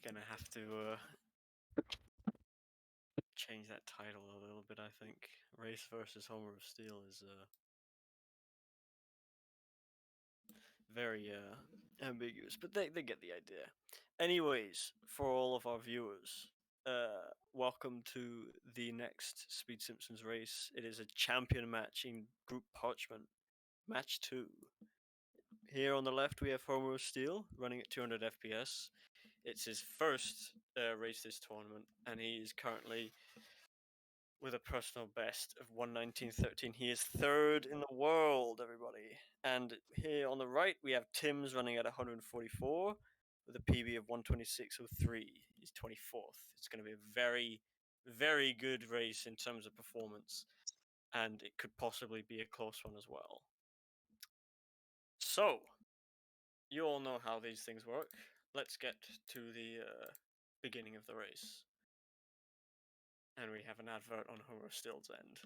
gonna have to change that title a little bit, I think. Race versus Homer of Steel is very ambiguous, but they get the idea. Anyways, for all of our viewers, welcome to the next Speed Simpsons race. It is a champion match in Group Parchment, match 2. Here on the left we have HomerOfSteel running at 200 FPS. It's his first race this tournament, and he is currently with a personal best of 119.13. He is third in the world, everybody. And here on the right, we have Timbs running at 144 with a PB of 126.03. He's 24th. It's going to be a very, very good race in terms of performance, and it could possibly be a close one as well. So, you all know how these things work. Let's get to the beginning of the race. And we have an advert on HomerOfSteel's end.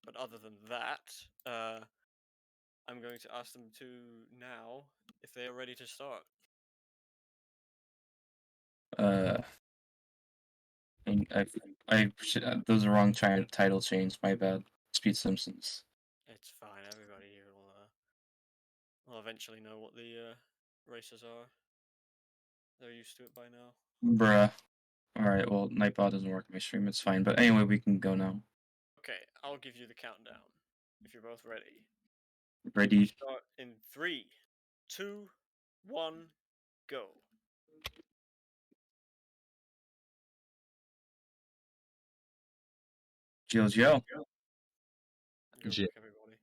But other than that, I'm going to ask them to now if they are ready to start. Those are wrong title change. My bad. Speed Simpsons. It's fine. Everybody here will eventually know what the races are. They're used to it by now. Bruh. Alright, well, Nightbot doesn't work on my stream. It's fine. But anyway, we can go now. Okay, I'll give you the countdown if you're both ready. Ready? Start in 3, 2, 1, go. Yo. Good luck, everybody.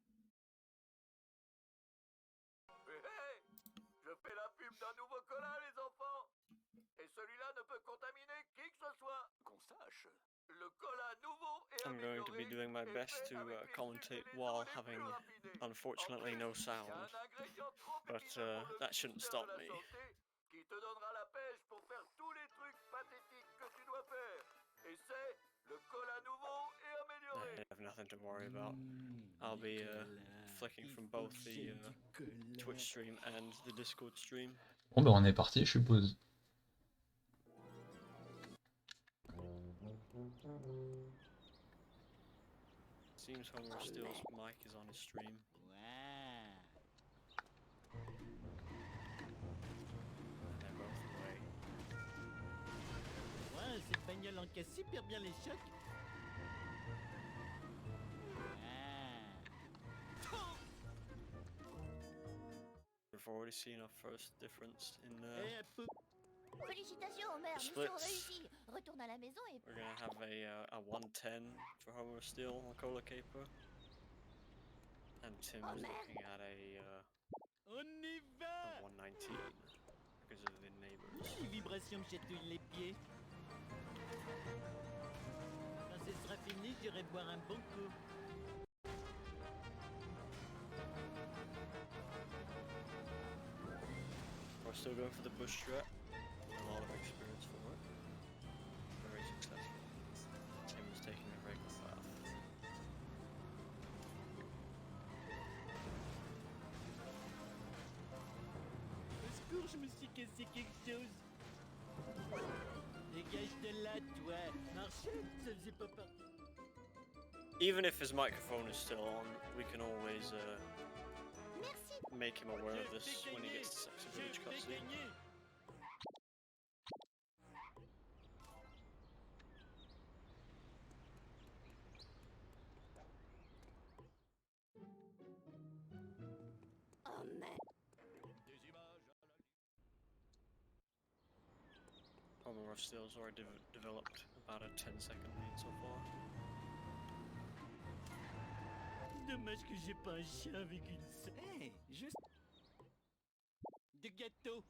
Je fais la pub d'un nouveau cola, les enfants. Et celui-là ne peut contaminer qui que ce soit. Qu'on sache. Le cola nouveau et I'm going to be doing my best to commentate while having, unfortunately, no sound. But that shouldn't stop me. Qui te donnera la pêche pour faire tous les trucs pathétiques que tu dois faire. Et c'est le cola nouveau et amélioré. I have nothing to worry about. I'll be flicking from both the Twitch stream and the Discord stream. Bon bah on est parti, je suppose. Seems HomerOfSteel's mic is on his stream. And they're both away. Ouais, cette bagnole encaisse super bien les chocs. We've already seen our first difference in Félicitations Homer, mission réussie. Retourne à la maison et... We're gonna have a 110 for HomerOfSteel on Cola Caper. And Tim is looking at a 119 because of the neighbors. Les vibrations me chatouillent les pieds. Quand ce sera fini, j'irai boire un bon coup. We're still going for the bush strat. A lot of experience for it. Very successful. Tim is taking a regular path. Au secours, je me suis cassé quelque chose. Dégage de là, toi. Marchette, ça faisait pas partie. Even if his microphone is still on, we can always make him aware of this when he gets the Sex and Village cutscene. Oh man. HomerOfSteel's already developed about a 10-second lead so far. Dommage que j'ai pas un chien avec une... Hey, juste... De gâteau.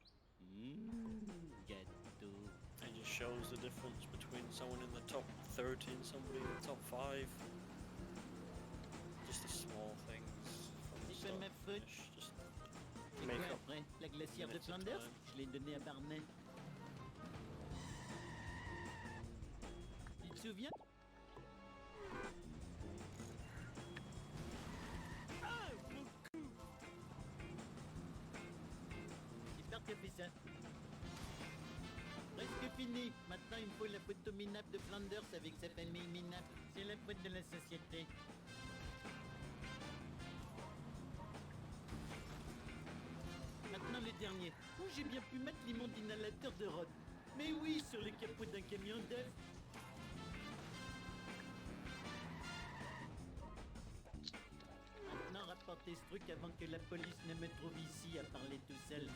Gâteau. It just shows the difference between someone in the top 30 and somebody in the top 5. Just the small things. C'est pas ma faute. Just Et make quoi up après? La glacière de minutes of Flanders? time. Je l'ai donnée à Barney. Tu te souviens? Ah, mon cou! J'espère que tu as fait ça. Presque fini. Maintenant, il me faut la photo minable de Flanders avec sa famille minable. C'est la faute de la société. Maintenant, le dernier. Où j'ai bien pu mettre l'immonde inhalateur de Rod. Mais oui, sur le capot d'un camion d'œufs. Maintenant, rapportez ce truc avant que la police ne me trouve ici à parler tout seul.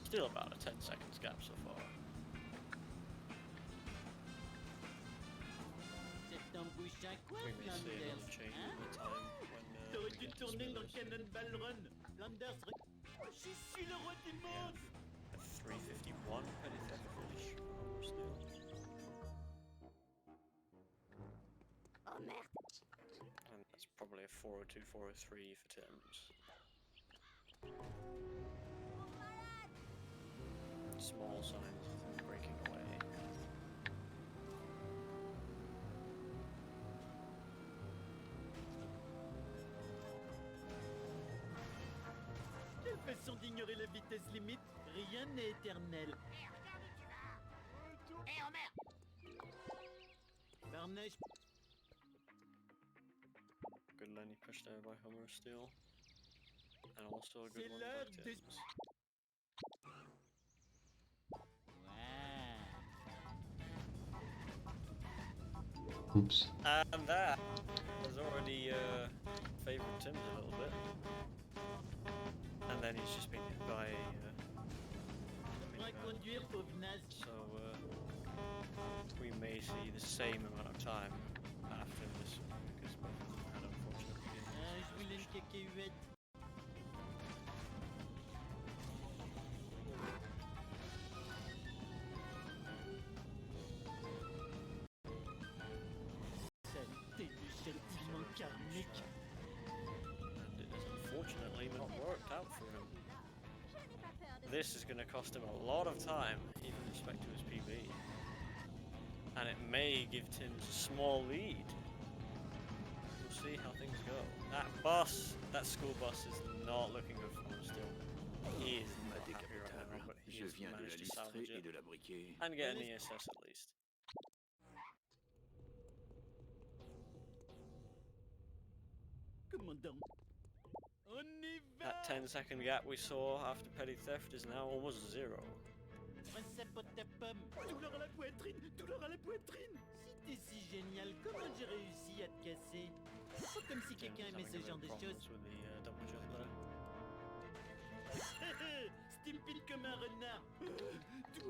Still about a 10 seconds gap so far. C'est un bouche à quoi, We may see Flanders, another change hein? in the time when T'aurais we dû get to tourner dans Smithers. Cannonball Run. Flanders, je suis le roi du monde. A 351 petty theft finish for HomerOfSteel. Oh merde. And that's probably a 402, 403 for Timbs. Small signs of them breaking away. Quelle façon d'ignorer la vitesse limite. Rien n'est éternel. Hé, regarde où tu vas. Hé, Homer. Barnage, Good Lenny pushed there by HomerOfSteel. And also a c'est good one l'heure by de... Timbs. Oups. And that has already favoured Timbs a little bit. And then he's just been hit by Faudra conduire, pauvre naze. so we may see the same amount of time after this one because both of them had unfortunate beginnings. Je voulais une cacahuète. Saleté de châtiment karmique. And it has unfortunately not worked out for him. Je n'ai pas peur de This is going to cost him a lot of time, even with respect to his PB. And it may give Timbs a small lead. We'll see how things go. That bus, that school bus is not looking good for him still. He is not happy right now, but he Je has viens de la managed to lustrer salvage et it. de la briquer. And get an ESS at least. Commandant. On y va. That 10-second gap we saw after petty theft is now almost zero. Un sapot à pomme. Douleur à la poitrine. Douleur à la poitrine. Si t'es si génial, comment j'ai réussi à te casser? C'est pas comme si Timbs quelqu'un is aimait having ce a genre bit de of choses. problems with the double jump there. Stimpy comme un renard. Toi,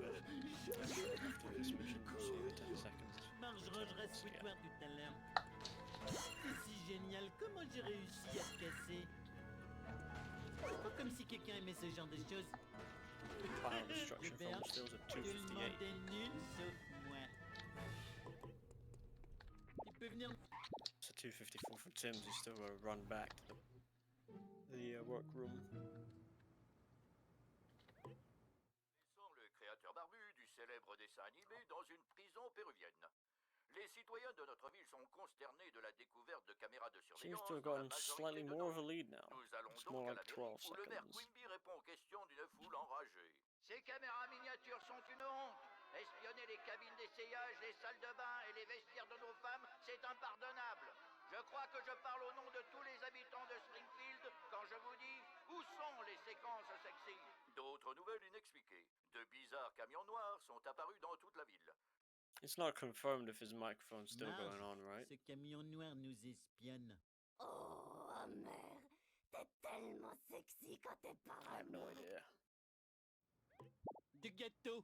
After this mission, we'll see the 10 seconds. Marge rangera ce foutoir tout à l'heure. C'est si génial, comment j'ai réussi à te casser? C'est pas comme si quelqu'un aimait ce genre de choses. Final destruction from Hubert, Stills at tout le 258. monde est nul sauf moi. Tu peux venir... It's a 254 for Timbs. He's still got to run back to the workroom. Laissant le créateur barbu du célèbre dessin animé dans une prison péruvienne. Les citoyens de notre ville sont consternés de la découverte de caméras de Seems surveillance to have dans la gotten slightly majorité de more nos of a rues. lead now. Nous allons It's donc more à like la 12 mairie où le maire seconds. Quimby répond aux questions d'une foule enragée. Ces caméras miniatures sont une honte. Espionner les cabines d'essayage, les salles de bain et les vestiaires de nos femmes, c'est impardonnable. Je crois que je parle au nom de tous les habitants de Springfield quand je vous dis où sont les séquences sexy. D'autres nouvelles inexpliquées. De bizarres camions noirs sont apparus dans toute la ville. It's not confirmed if his microphone's still Marge, going on, right? ce camion noir nous espionne. Oh, Homer. T'es tellement sexy quand t'es I have no parano. idea. De gâteau.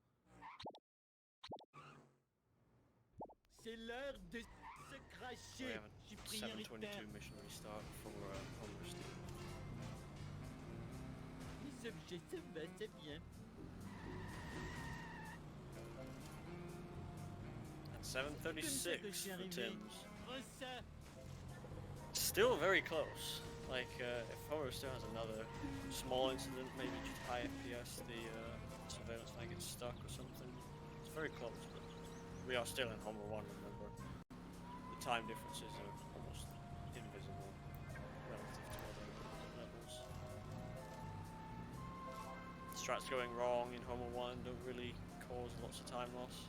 C'est l'heure de se We cracher. have Je suis a prioritaire. 722 mission restart for HomerOfSteel. Les objets, ça va, ça vient. And 736 Comme ça que je suis for arrivé. Timbs. Prends ça. Still very close. Like, if HomerOfSteel has another small incident, maybe just high FPS, the surveillance might get stuck or something. It's very close, but we are still in Homer 1, remember. The time differences are almost invisible relative to other levels. Let's strats going wrong in Homer 1 don't really cause lots of time loss.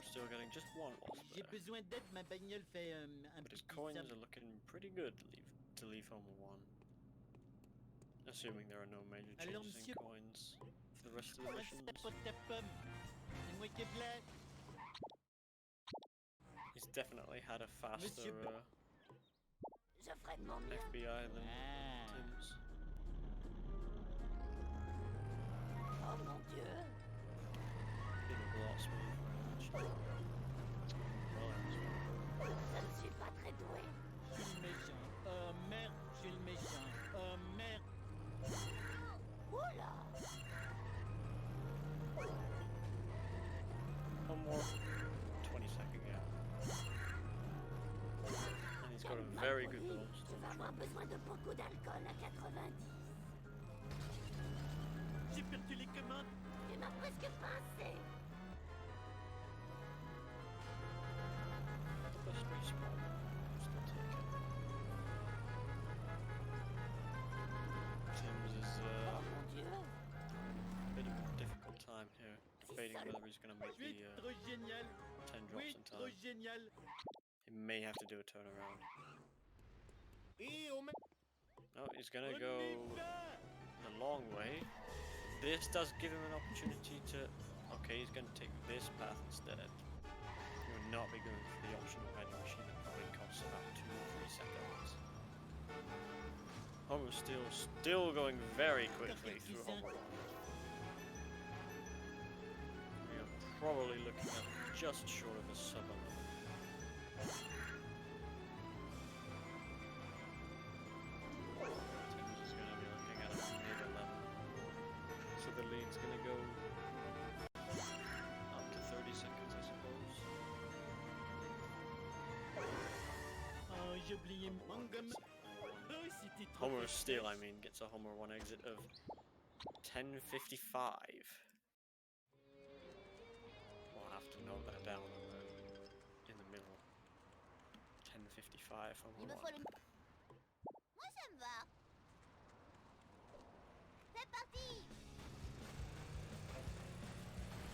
Still getting just one loss J'ai there. besoin d'aide, ma bagnole fait un But his petit coins sam- are looking pretty good to leave Homer 1. Assuming there are no major Alors, changes monsieur, in coins for the rest of the un missions. tapote ta pomme. C'est moi qui ai blague. He's definitely had a faster Monsieur Je ferai de mon mieux. FBI than Ah. Timbs. Oh mon Dieu. Bit of a lot smooth, actually. Well, Je ne suis pas très doué. Je suis le méchant. Oh merde, je suis le méchant. Oh merde. Oula. one more 20-second gap. And he's got a very good balance. Je vais avoir besoin de beaucoup d'alcool à 90. J'ai perdu les commandes. Tu m'as presque pincé. Best respawn. Still take it. Timbs is Oh mon Dieu. a bit of a difficult time here, debating whether he's going to make Oui, the trop génial. 10 drops Oui, in trop time. génial. He may have to do a turnaround. Et on met... No, he's going to On go y va. the long way. This does give him an opportunity to... Okay, he's going to take this path instead. He would not be going for the optional vending machine that probably costs about 2 or 3 seconds. HomerOfSteel still going very quickly through Homer 1. We are probably looking at just short of a sub-11. Timbs is going to be looking at a mid-11. So the lead's going to go up to 30 seconds, I suppose. Oh, j'ai oublié mon gomme. Oh, c'était trop HomerOfSteel, I facile. mean, gets a Homer 1 exit of 10:55. We'll have to note that down in the middle. 10:55 Il me Homer faut 1. le... Moi ça me va. C'est parti.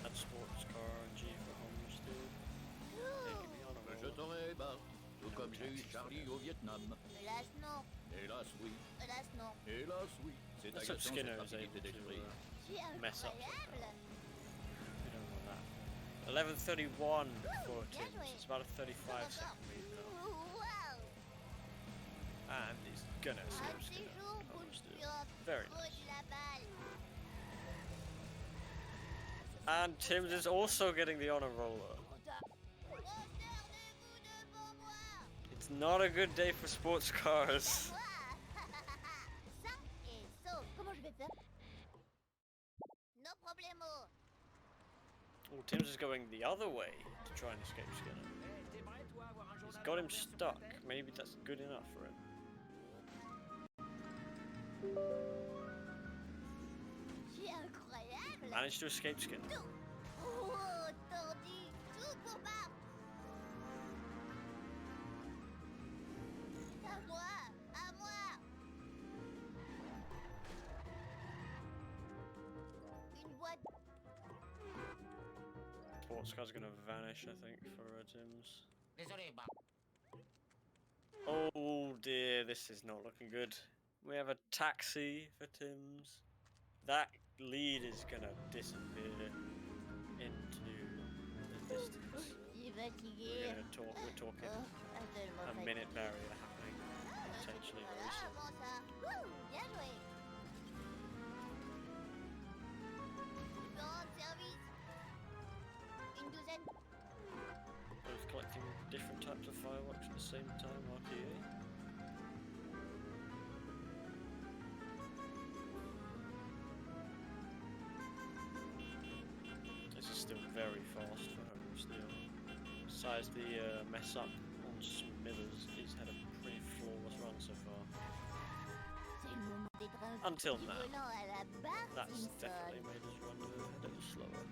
That sports car G for HomerOfSteel. Taking the honor Je roll. t'aurais bas, tout No comme j'ai eu chances Charlie for au Vietnam. Hélas non. Hélas oui, Hélas non. hélas oui. C'est Let's hope agaçant Skinner cette is able rapidité to d'esprit. C'est mess up incroyable. we don't know that. 11:31 for bien Timbs. joué. It's about a 35-second lead though. Wow. And he's gonna Un escape de ces Skinner. jours où HomerOfSteel. tu as Very trop nice. de la balle. And Timbs is also getting the honor roller. Regardez-vous devant moi. It's not a good day for sports cars. Moi. Ça et ça. Comment je vais faire? No problemo. Oh, Timbs is going the other way to try and escape Skinner. He's got him stuck. Maybe that's good enough for him. C'est incroyable. Managed to escape Skinner. Oh, tordu. Tout pour Bart. À moi. À moi. Une boîte. Sports car's gonna vanish, I think, for Timbs. Désolé, Bob. Oh dear, this is not looking good. We have a taxi for Timbs. That lead is gonna disappear into the distance. Il est fatigué. We're talking Oh, tellement a fatigué. minute barrier happening potentially very Ah, soon. bon ça. Wouh, bien joué. Je peux rendre service. Une douzaine. claps of fireworks at the same time, RTA. This is still very fast for HomerOfSteel. Besides the mess up on Smithers, he's had a pretty flawless run so far. C'est le moment des trains Until du now. volant à la barre, That's Timbs. definitely made his run a little slower.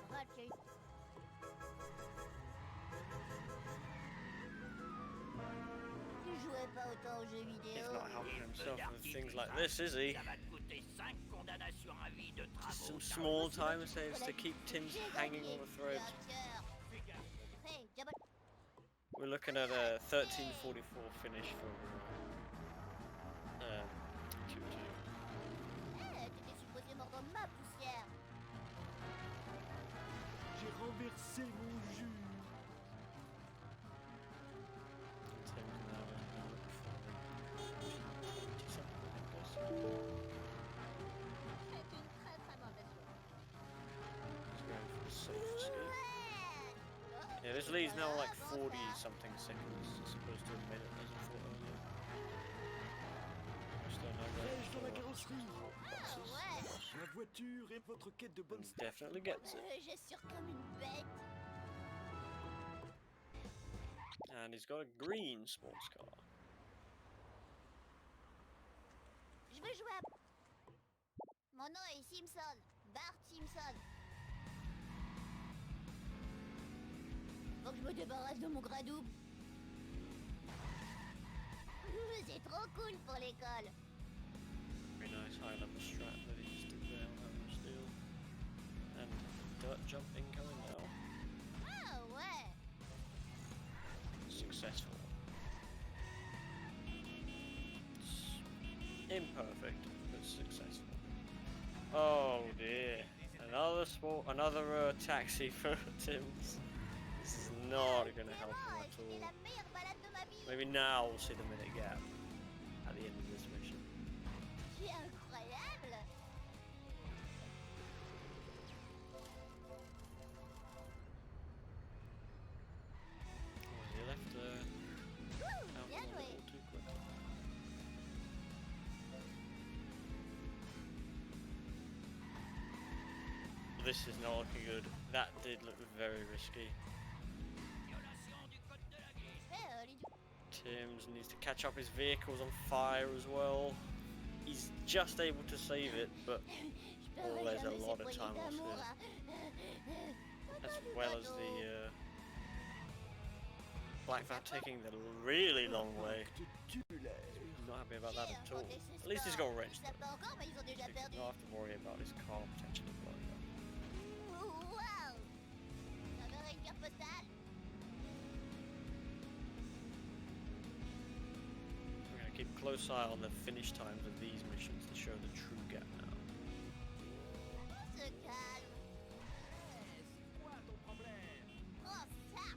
Roger. Tu jouais pas autant aux jeux vidéo. He's not helping himself with things like this, is he? Ça va te coûter 5 condamnations à vie de Just some travaux. small time saves to keep Timbs hanging on the thread. Hey, Jabba. We're looking at a 13:44 finish for 2-2. Eh, t'étais supposé mordre ma poussière. J'ai renversé mon jus. Timbs now looking for 27, I guess. C'est une très très mauvaise journée. He's going for the safe escape. Ouais. Yeah, this lead's now like 40 something seconds as opposed to a minute as I thought earlier. Just don't know where Reste dans la the carrosserie. Ah ouais. La voiture et votre quête de bonne He definitely gets it. Je suis comme une bête. And he's got a green sports car. Je veux jouer à... Mon nom est Simpson. Bart Simpson. Faut que je me débarrasse de mon gradou. C'est trop cool pour l'école. Very nice high level strat that he just did there on HomerOfSteel. And dirt jump incoming now. Ah ouais. Successful. It's imperfect, but successful. Oh dear. Another taxi for Timbs. This is not going to help him at C'était all. la meilleure balade de ma vie. Maybe now we'll see the minute gap at the end of this mission. C'est incroyable. Oh, he left out Bien a joué. little too quickly. This is not looking good. That did look very risky. Timbs needs to catch up. His vehicle's on fire as well. He's just able to save it, but Je oh, peux there's a jamais lot of ces time poignées lost d'amour, here. hein. As well as the Black Vat taking the really long way. Not happy about that at all. At least he's got wrench. Ils savent pas encore, mais ils ont déjà He perdu. doesn't have to worry about his car potentially blowing up. Wow. Ça verrait une carte postale. We're going to keep a close eye on the finish times of these missions to show the true gap now. On se calme. C'est quoi ton problème? Oh, ça.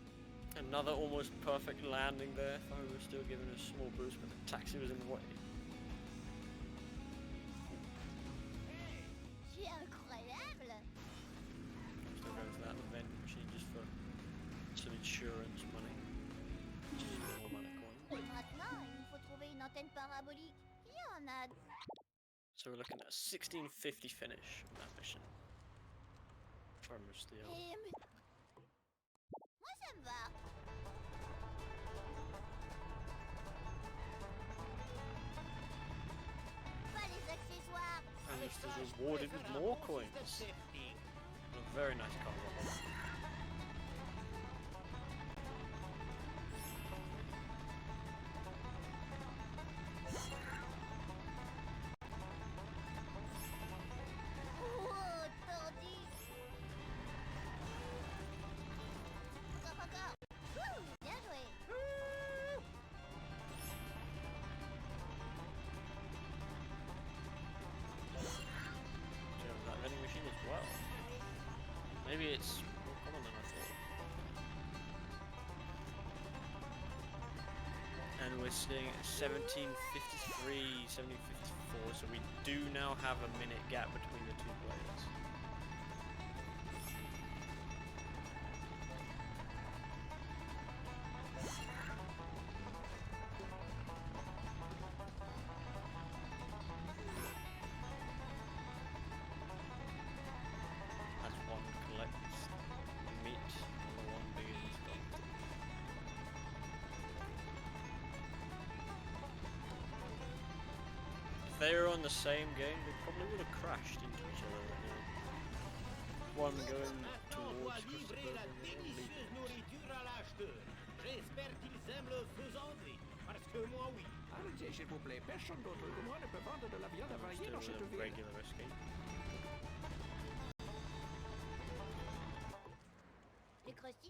Another almost perfect landing there. Homer was still giving a small boost, but the taxi was in the way. C'est incroyable. Still goes for that vending machine just for some insurance money. Which is more money coin. Maintenant, il nous faut trouver une antenne parabolique. Il y en a. So we're looking at a 1650 finish on that mission. HomerOfSteel. Moi, ça me va. Pas les accessoires. And this is rewarded with more coins. A very nice car level. Oh, tordu. Encore. Bien joué. That vending machine as well. Maybe it's more common than I thought. And we're sitting at 1753, 1754, so we do now have a minute gap between the two players. they were on the same game, they probably would have crashed into each other. One going towards Christopher and the other leaving. nourriture à l'acheteur. J'espère qu'ils aiment le faisandé, parce que moi oui. Arrêtez, s'il vous plaît. Personne d'autre que moi ne peut vendre de la viande avariée dans Still cette with a ville. regular escape. Les crusty.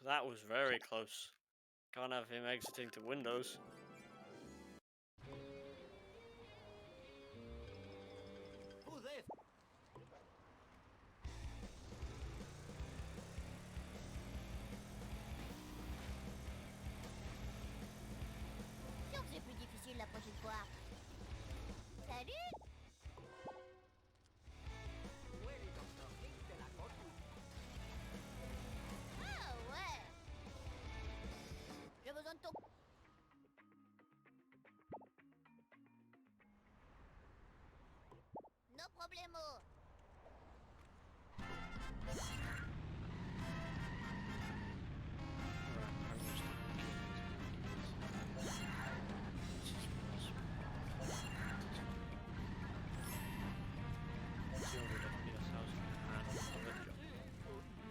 That was very close. Can't have him exiting to windows. Vous êtes Sûr que c'est plus difficile la prochaine fois. Salut. Ah ouais. J'ai besoin de ton... No problemo.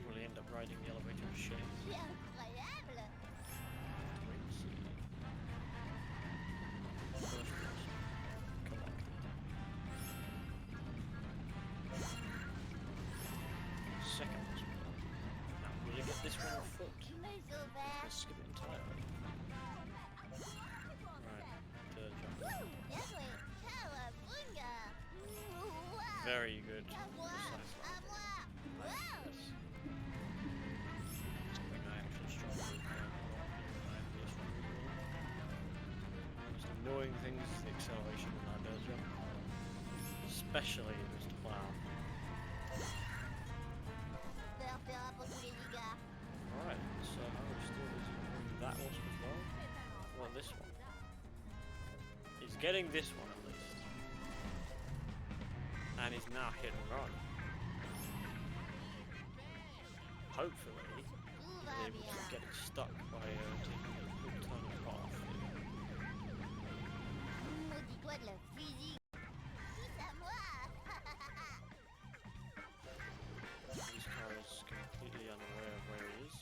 Will he end up riding the elevator of shame? C'est incroyable. Wait and see. First person collected. Second person collected. Now, will he get this one on foot? Tu me sauves. Let's skip it entirely. Right, third jump. Wouh, bien joué. Cowabunga. Wow. Very good. À moi. À moi. Wow. Yes. When I actually struggle with most annoying thing is the acceleration in that dojo. Especially Mr. Plow. Peur fera pour tous les dégâts. Alright, so HomerOfSteel is doing that one as well. Well, this one. He's getting this one at least. And he's now hit and run. Hopefully, Tout he's va able bien. to get it stuck by taking a quick turn of path. Maudis-toi de la physique. C'est à moi. His car is completely unaware of where he is.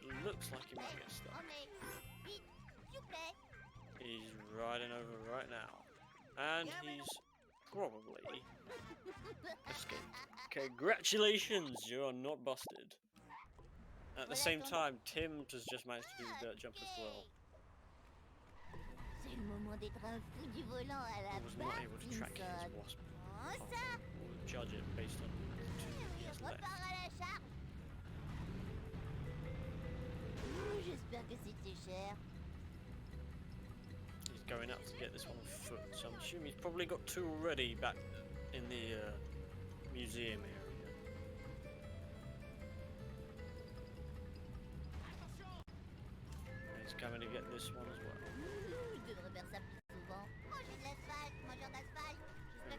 It looks like he might get stuck. On est vite, s'il vous plaît. He's riding over right now. And he's probably escaped. Congratulations, you are not busted. At the same time, Timbs has just managed to do the dirt jump as well. C'est le moment d'être un fou du volant à la He was not able to track his Simpson. wasp Prends path ça. or judge it based on the two that he has Je left. repars à la charge. J'espère que c'était cher. He's going out to get this one on foot, so I'm assuming he's probably got two already back in the museum area. And he's coming to get this one as well. Je devrais faire ça plus souvent. Manger de l'asphalte, mangeur d'asphalte.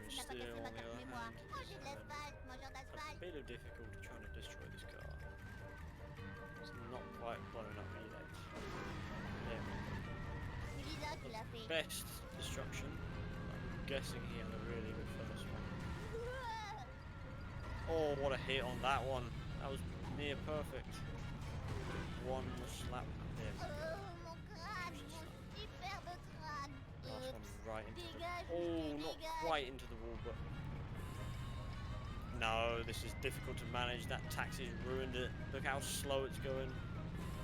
J'espère que tu n'as pas cassé ma carte mémoire. Manger de l'asphalte, mangeur A d'asphalte. bit of difficulty trying to destroy this car. It's not quite blown up yet. There we go. C'est Lisa qui l'a fait. Best destruction. I'm guessing he had a really good first one. Oh, what a hit on that one. That was near perfect. One slap. There we go. Oh, mon crâne, mon superbe crâne. Last one right into the... Dégage, Oh, not dégage. quite into the wall, but... No, this is difficult to manage. That taxi's ruined it. Look how slow it's going.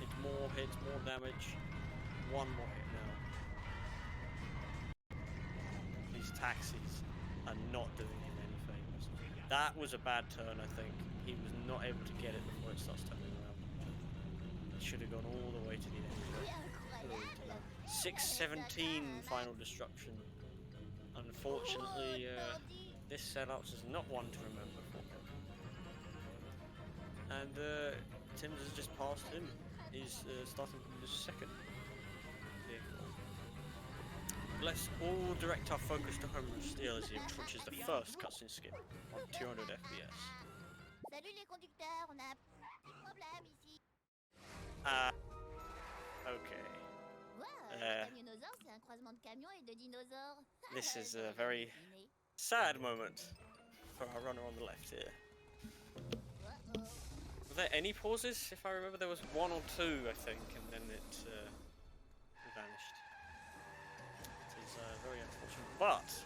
It's more hits, more damage. One more hit now. These taxis are not doing him any favours. That was a bad turn, I think. He was not able to get it before it starts turning around. It should have gone all the way to the end. C'est incroyable. 617 final destruction. Unfortunately, this setup is not one to remember for him. And Timbs has just passed him. He's starting from the second vehicle. Let's all direct our focus to HomerOfSteel as he approaches the first cutscene skip on 200 FPS. Salut les conducteurs, on a un petit problème ici. Okay. Wow, camionosaure, c'est un croisement de camion et de dinosaures. This is J'aurais a very deviné. sad moment for our runner on the left here. Uh-oh. Were there any pauses? If I remember, there was one or two, I think, and then it vanished. It is very unfortunate, but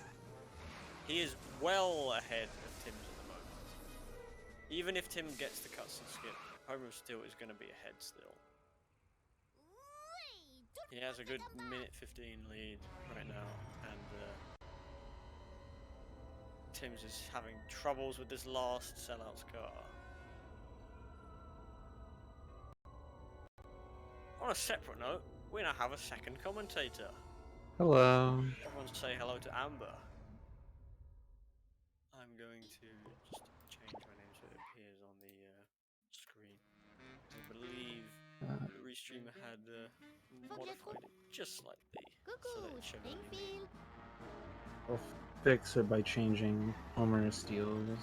he is well ahead of Timbs at the moment. Even if Tim gets the cutscene skip, HomerOfSteel is going to be ahead still. He has a good minute 15 lead right now, and Timbs is having troubles with this last sellout's car. On a separate note, we now have a second commentator. Hello. Everyone say hello to Amber. I'm going to just change my name so it appears on the screen. I believe the restreamer had modified it just slightly so that it showed only me. I'll fix it by changing HomerOfSteel. There we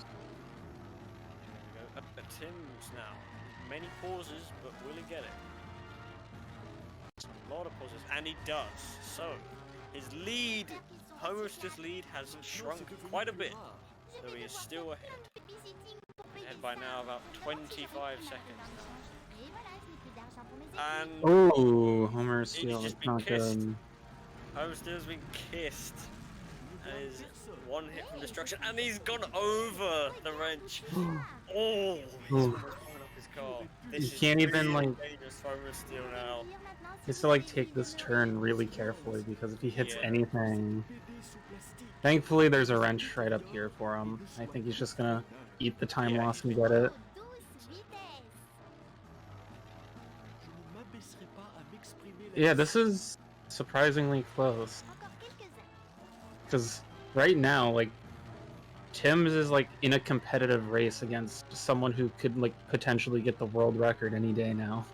go. Timbs now. Many pauses, but will he get it? A lot of pauses, and he does. So, his lead, HomerOfSteel's lead has shrunk quite a bit. So he is still ahead. Ahead by now about 25 seconds now. And Oh, he's HomerOfSteel is just been not kissed. good. HomerOfSteel's been kissed. And is one hit from destruction, and he's gone over the wrench. Oh, he's almost blown up his car. This You is can't even, really like- dangerous for HomerOfSteel now. He has to like take this turn really carefully because if he hits Yeah. anything, thankfully there's a wrench right up here for him. I think he's just gonna eat the time Yeah, loss he's and get it. Yeah, this is surprisingly close because right now, like, Timbs is like in a competitive race against someone who could like potentially get the world record any day now.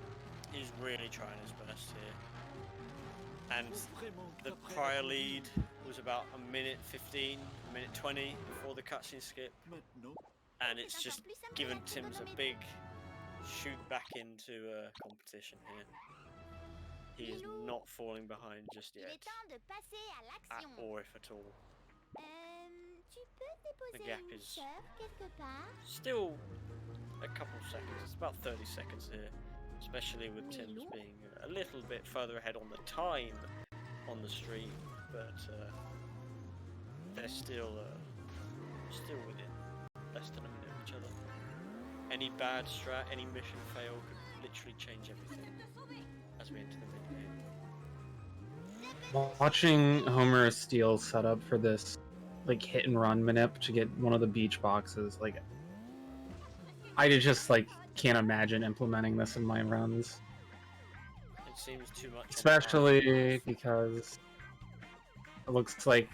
He's really trying his best here. And the prior lead was about a minute 15, a minute 20 before the cutscene skip. And it's just given Timbs a big shoot back into competition here. He is not falling behind just yet, or if at all. The gap is still a couple of seconds. It's about 30 seconds here, especially with Timbs being a little bit further ahead on the time on the stream, but they're still within less than a minute of each other. Any bad strat, any mission fail could literally change everything as we enter the mid-game. Watching HomerOfSteel set up for this like hit and run manip to get one of the beach boxes, like I just like can't imagine implementing this in my runs. It seems too much. Especially because it looks like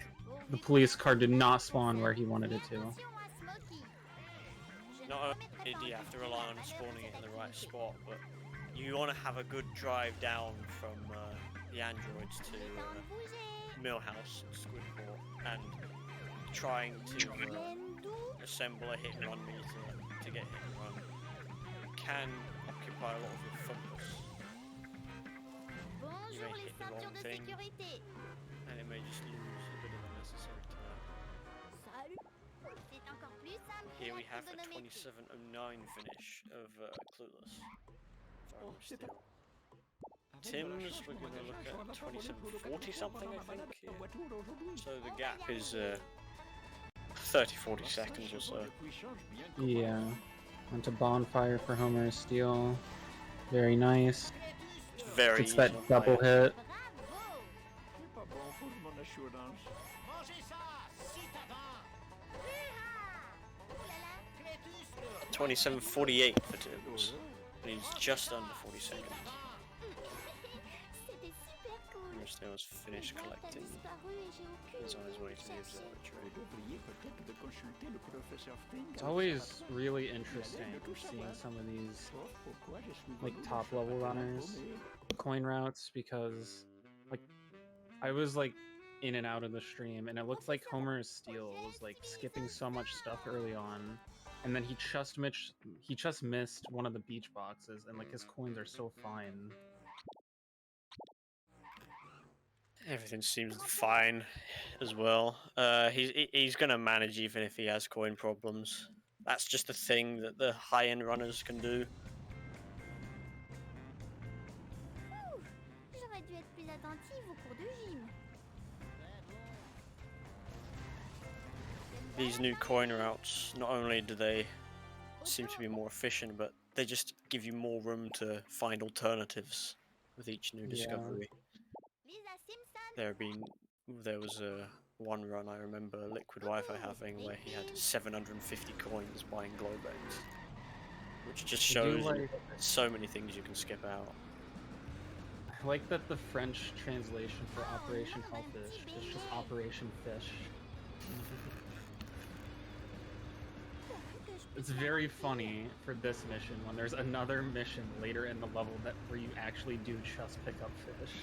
the police car did not spawn where he wanted it to. Not only do you have to rely on spawning it in the right spot, but you want to have a good drive down from the androids to Millhouse and Squidport, and trying to assemble a hit and run meter to get hit and run can occupy a lot of your focus. You may hit the wrong thing, and it may just lose a bit of unnecessary time. Here we have a 27:09 finish of Clueless. Still. Timbs, we're going to look at 27:40 something, I think. Here. So the gap is 30-40 seconds or so. Yeah. Onto bonfire for HomerOfSteel. Very nice. Very It's that easy on double fire. hit. 27:48 for Timbs. And he's just under 40 seconds. HomerOfSteel has finished collecting. He's on his way to the observatory. It's always really interesting seeing some of these like top level runners coin routes because like I was like in and out of the stream and it looked like HomerOfSteel was like skipping so much stuff early on and then he just missed one of the beach boxes, and like his coins are so fine. Everything seems fine as well. He's gonna manage even if he has coin problems. That's just a thing that the high-end runners can do. Ouh, j'aurais dû être plus attentive au cours de gym. These new coin routes, not only do they seem to be more efficient, but they just give you more room to find alternatives with each new discovery. Lisa Simpson. There was one run I remember Liquid Wi-Fi having where he had 750 coins buying glow eggs, which just shows you that there's so many things you can skip out. I like that the French translation for Operation Hellfish is just Operation Fish. It's very funny for this mission when there's another mission later in the level where you actually do just pick up fish.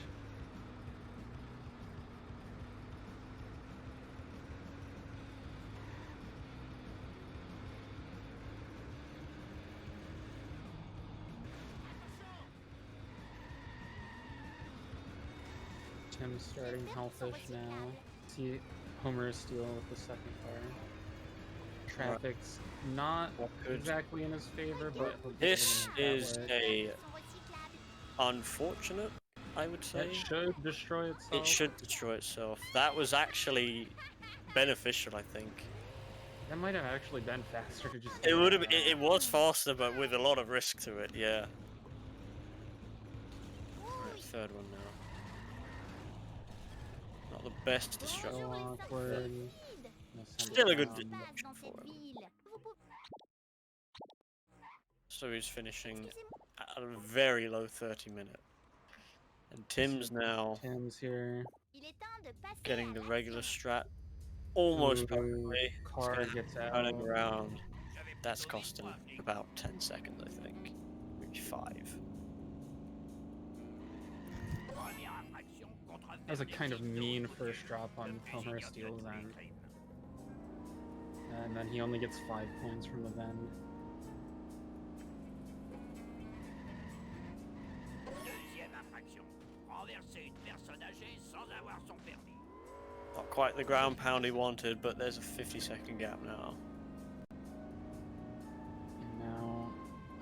Tim's starting Hellfish now. See HomerOfSteel with the second car. Traffic's not exactly in his favor, but this is unfortunate, I would say. It should destroy itself. It should destroy itself. That was actually beneficial, I think. That might have actually been faster to just. It would have. It was faster, but with a lot of risk to it. Yeah. Alright, third one now. Not the best destruction. So awkward. Still a good destruction for him. So he's finishing at a very low 30-minute. And Timbs now getting the regular strat almost perfectly. Car gets out. Turning around. That's costing about 10 seconds, I think. Maybe 5. That was a kind of mean first drop on HomerOfSteel's end. And then he only gets 5 points from the bend. Not quite the ground pound he wanted, but there's a 50-second gap now. And now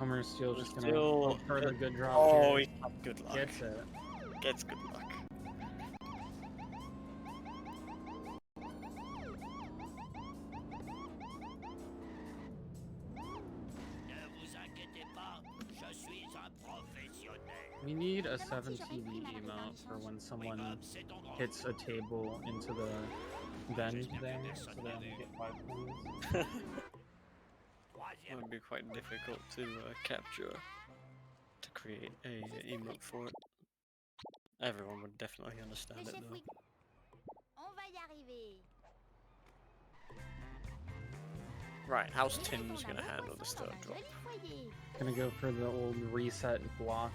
HomerOfSteel just gonna hope for the good drop. Oh, here. he's got good luck. Gets it. Gets good luck. We need a 7 TV emote for when someone hits a table into the bend there, so they only get 5 points. It would be quite difficult to capture, to create a emote for it. Everyone would definitely understand it though. Right, how's Timbs gonna handle this third drop? Gonna go for the old reset block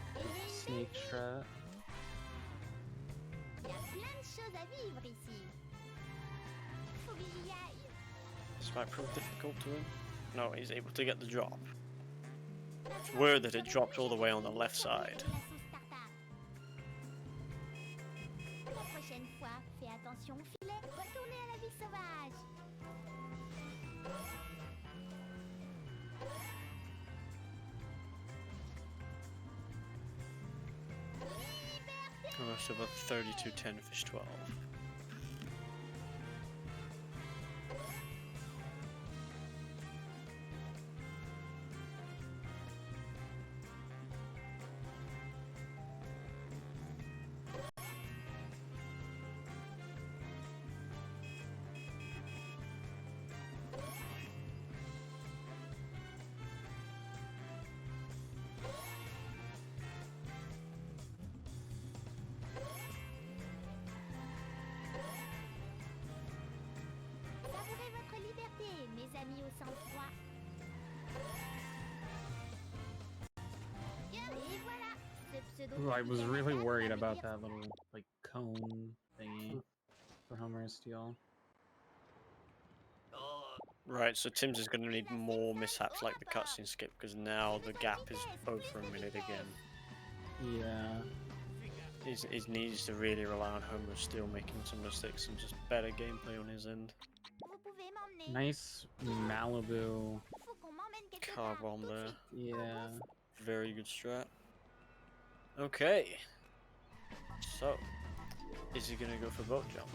snake strat. This might prove difficult to him. No, he's able to get the drop. It's weird that it dropped all the way on the left side. So about 32-10 fish 12. Ooh, I was really worried about that little, like, cone thingy for HomerOfSteel. Right, so Timbs is going to need more mishaps like the cutscene skip because now the gap is over a minute again. Yeah. He needs to really rely on HomerOfSteel making some mistakes and just better gameplay on his end. Vous pouvez m'emmener. Nice Malibu. Faut qu'on m'emmène quelque Car part. bomb tout de there. suite. Yeah. Very good strat. Okay. So, is he going to go for boat jump?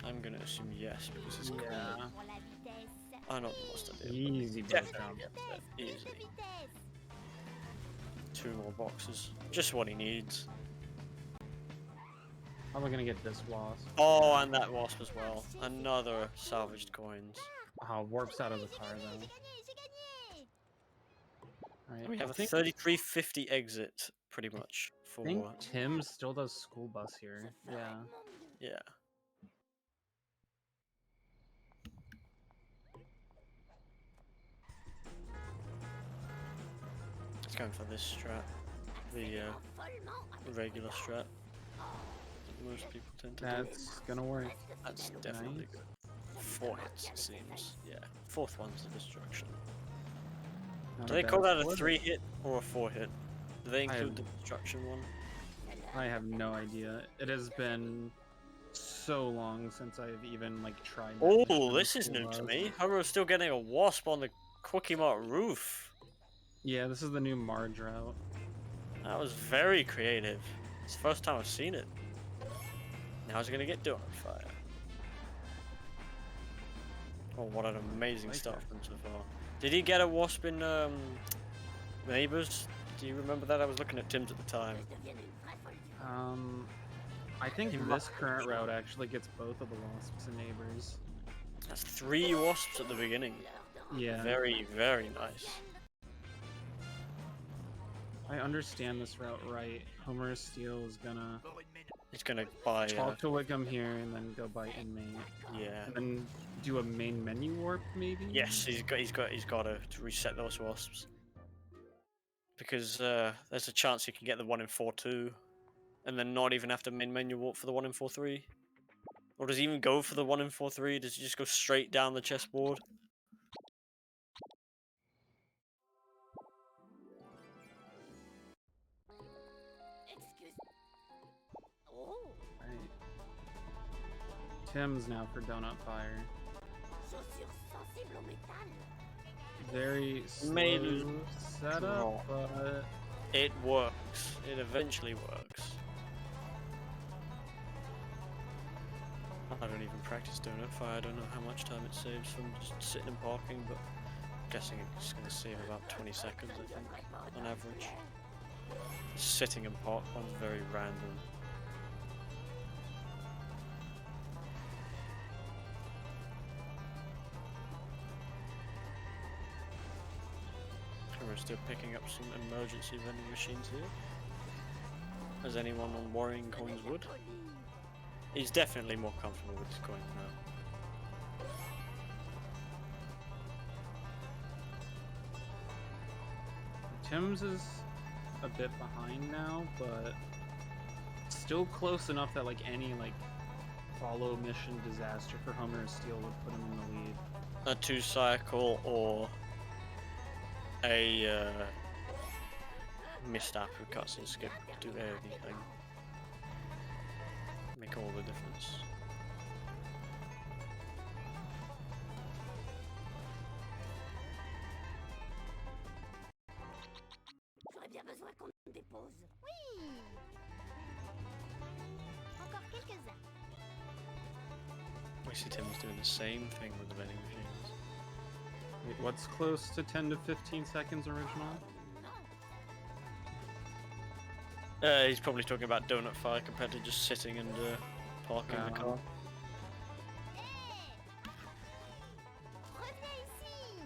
I'm going to assume yes because it's cool. Yeah. Pour la vitesse. I know the most idea. Easy boat Definitely jump. gets that. Plus Easy. de vitesse. 2 more boxes. Just what he needs. Probably gonna get this wasp. Oh, and that wasp as well. Another salvaged coins. Oh, warps out of the car though. J'ai gagné. Alright. We have I a think, 3350 exit, pretty much, I think for... Tim still does school bus here. Yeah. Yeah. It's going for this strat. The regular strat. that most people tend to do. That's gonna work. That's definitely Nice. good. 4 hits, it seems. Yeah. 4th one's the destruction. Not Do a they bad call that a score. 3 hit or a 4 hit? Do they include have- the destruction one? I have no idea. It has been so long since I've even like tried. that mission Oh, in this is School new to Bus. me. Homero's still getting a wasp on the Quickie Mart roof. Yeah, this is the new Marge route. That was very creative. It's the first time I've seen it. Now he's gonna get donut fire. Oh, what an amazing Like start that. from so far. Did he get a wasp in Neighbors? Do you remember that? I was looking at Timbs at the time. I think He this current route actually gets both of the wasps and neighbors. That's 3 wasps at the beginning. Yeah. Very, very nice. I understand this route right. HomerOfSteel is gonna He's gonna buy. talk to Wickham here and then go by inmate. Yeah. And then do a main menu warp maybe? Yes, he's got to reset those wasps. Because there's a chance he can get the 1 in 4-2, and then not even have to main menu warp for the 1 in 4-3. Or does he even go for the 1 in 4-3? Does he just go straight down the chessboard? Oh, Right. Tim's now for Donut Fire. chaussures sensibles au métal. Very slow Maybe setup, but It works. It eventually works. I don't even practice donut fire. I don't know how much time it saves from just sitting and parking, but I'm guessing it's going to save about 20 seconds, I think, on average. Sitting and park one's very random. We're still picking up some emergency vending machines here, as anyone on Warring Coins would. He's definitely more comfortable with his coins now. Tim's is a bit behind now, but still close enough that like any like follow mission disaster for HomerOfSteel would put him in the lead. A 2-cycle or a missed after cutscene skip, do anything. Make all the difference. J'aurais bien besoin qu'on me dépose. Oui. Encore quelques-uns. We see Tim's doing the same thing with the vending machines. Wait, what's close to 10 to 15 seconds original? He's probably talking about donut fire compared to just sitting and parking the car. Hey! Revenez ici.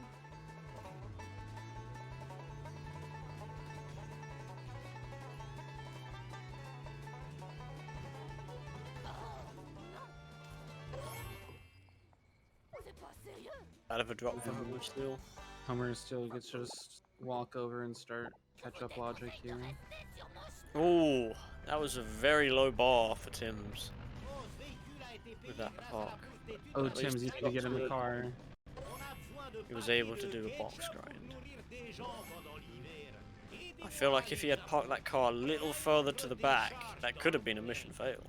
C'est pas sérieux. Out of a drop for HomerOfSteel. HomerOfSteel gets to just walk over and start catch up logic here. Oh, that was a very low bar for Timbs with that park. Oh, At least Tim's he easy to got get in to the it. car. he was able to do a box grind. I feel like if he had parked that car a little further to the back, that could have been a mission fail.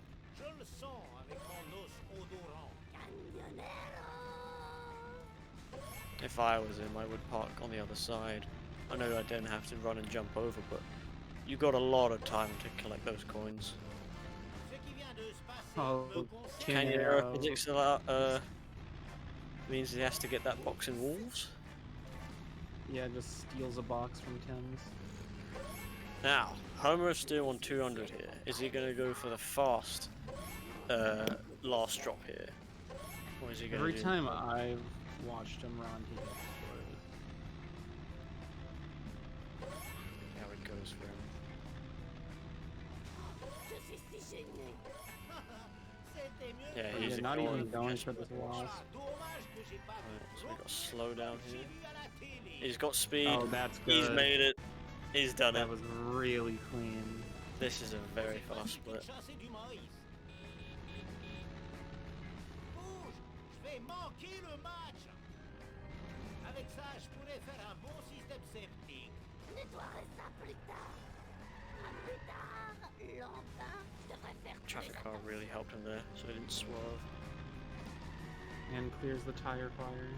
If I was him, I would park on the other side. I know I didn't have to run and jump over, but you got a lot of time to collect those coins. Oh, Canyon Arrow physics means he has to get that box in Wolves. Yeah, just steals a box from Timbs. Now, HomerOfSteel on 200 here. Is he going to go for the fast last drop here? Or is he going to Every time I've watched him run, he gets destroyed. How it goes for him. Yeah, he's not even ignoring going just for this loss. Right, so we got slow down here. He's got speed. Oh, that's good. He's made it. He's done That it. was really clean. This is a very fast split. Traffic car really helped him there, so he didn't swerve. And clears the tire fire.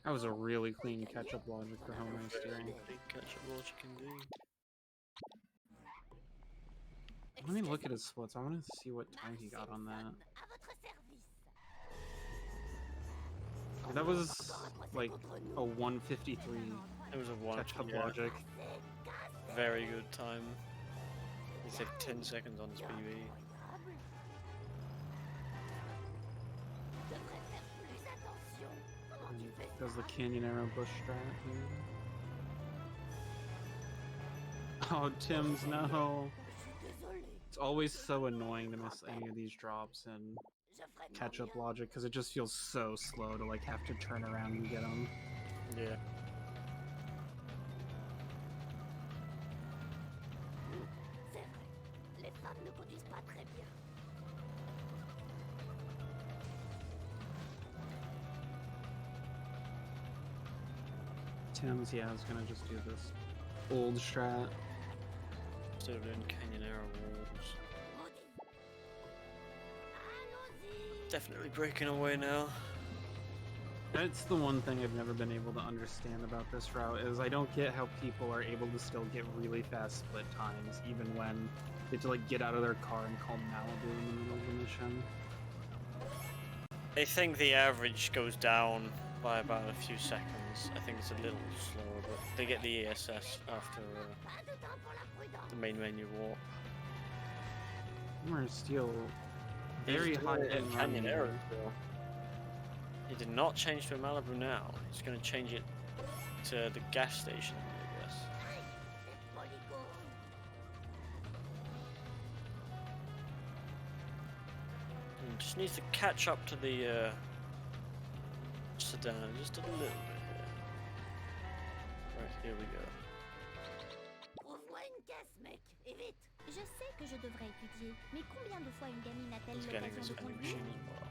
That was a really clean catch-up logic for HomerOfSteel. Big catch-up logic indeed. Let me look at his splits. I want to see what time he got on that. That was like a 153 It was a one catch-up yeah, logic. very good time. He said 10 seconds on his PB. Does the Canyon Arrow bush strat here. Oh, Timbs, no. It's always so annoying to miss any of these drops and catch-up logic because it just feels so slow to like have to turn around and get them. Yeah. Timbs, yeah, I was gonna just do this old strat. Instead of doing Canyon Arrow walls. Definitely breaking away now. That's the one thing I've never been able to understand about this route is I don't get how people are able to still get really fast split times even when they have to like get out of their car and call Malibu in the middle of the mission. I think the average goes down by about a few seconds. I think it's a little slower, but they get the ESS after the main menu walk. HomerOfSteel, very high in end Canyon run Arrow here. still. He did not change to a Malibu now. He's going to change it to the gas station, I guess. And just needs to catch up to the sedan just a little bit here. Right, here we go. Je sais que je devrais étudier, mais combien de fois une gamine a-t-elle He's getting l'occasion this de vending conduire? machine as well.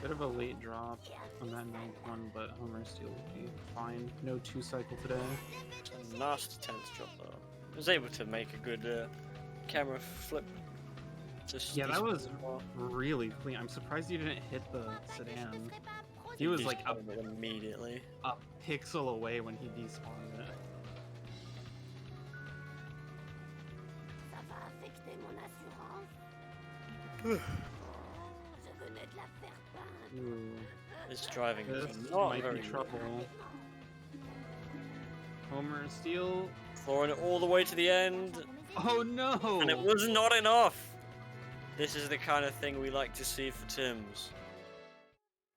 Bit of a late drop on that 9th one, but HomerOfSteel will be fine. No 2-cycle today. It's a nasty 10th drop though. He was able to make a good camera flip. Just Yeah, that decent was well. really clean. I'm surprised you didn't hit the sedan. He was like a Despawned it immediately. pixel away when he despawned it. Ooh, This driving this is not might very be good. trouble. HomerOfSteel. Throwing it all the way to the end, Oh no! and it was not enough. This is the kind of thing we like to see for Timbs.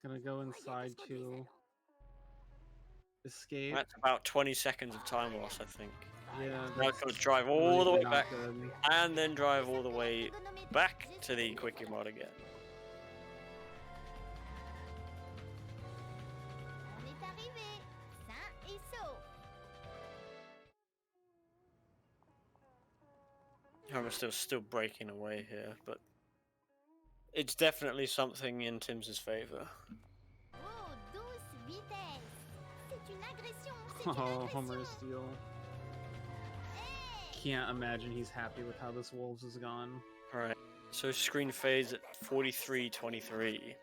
Gonna go inside to escape. That's about 20 seconds of time loss, I think. Yeah, Now that's it's gonna drive all the way not back, good. and then drive all the way back to the quickie mod again. On est arrivé, sain et sauf. HomerOfSteel still breaking away here, but it's definitely something in Timbs' favor. Oh, douce vitesse. C'est une agression, c'est une Oh, agression. HomerOfSteel. Hey. Can't imagine he's happy with how this Wolves has gone. Alright, so screen fades at 43:23.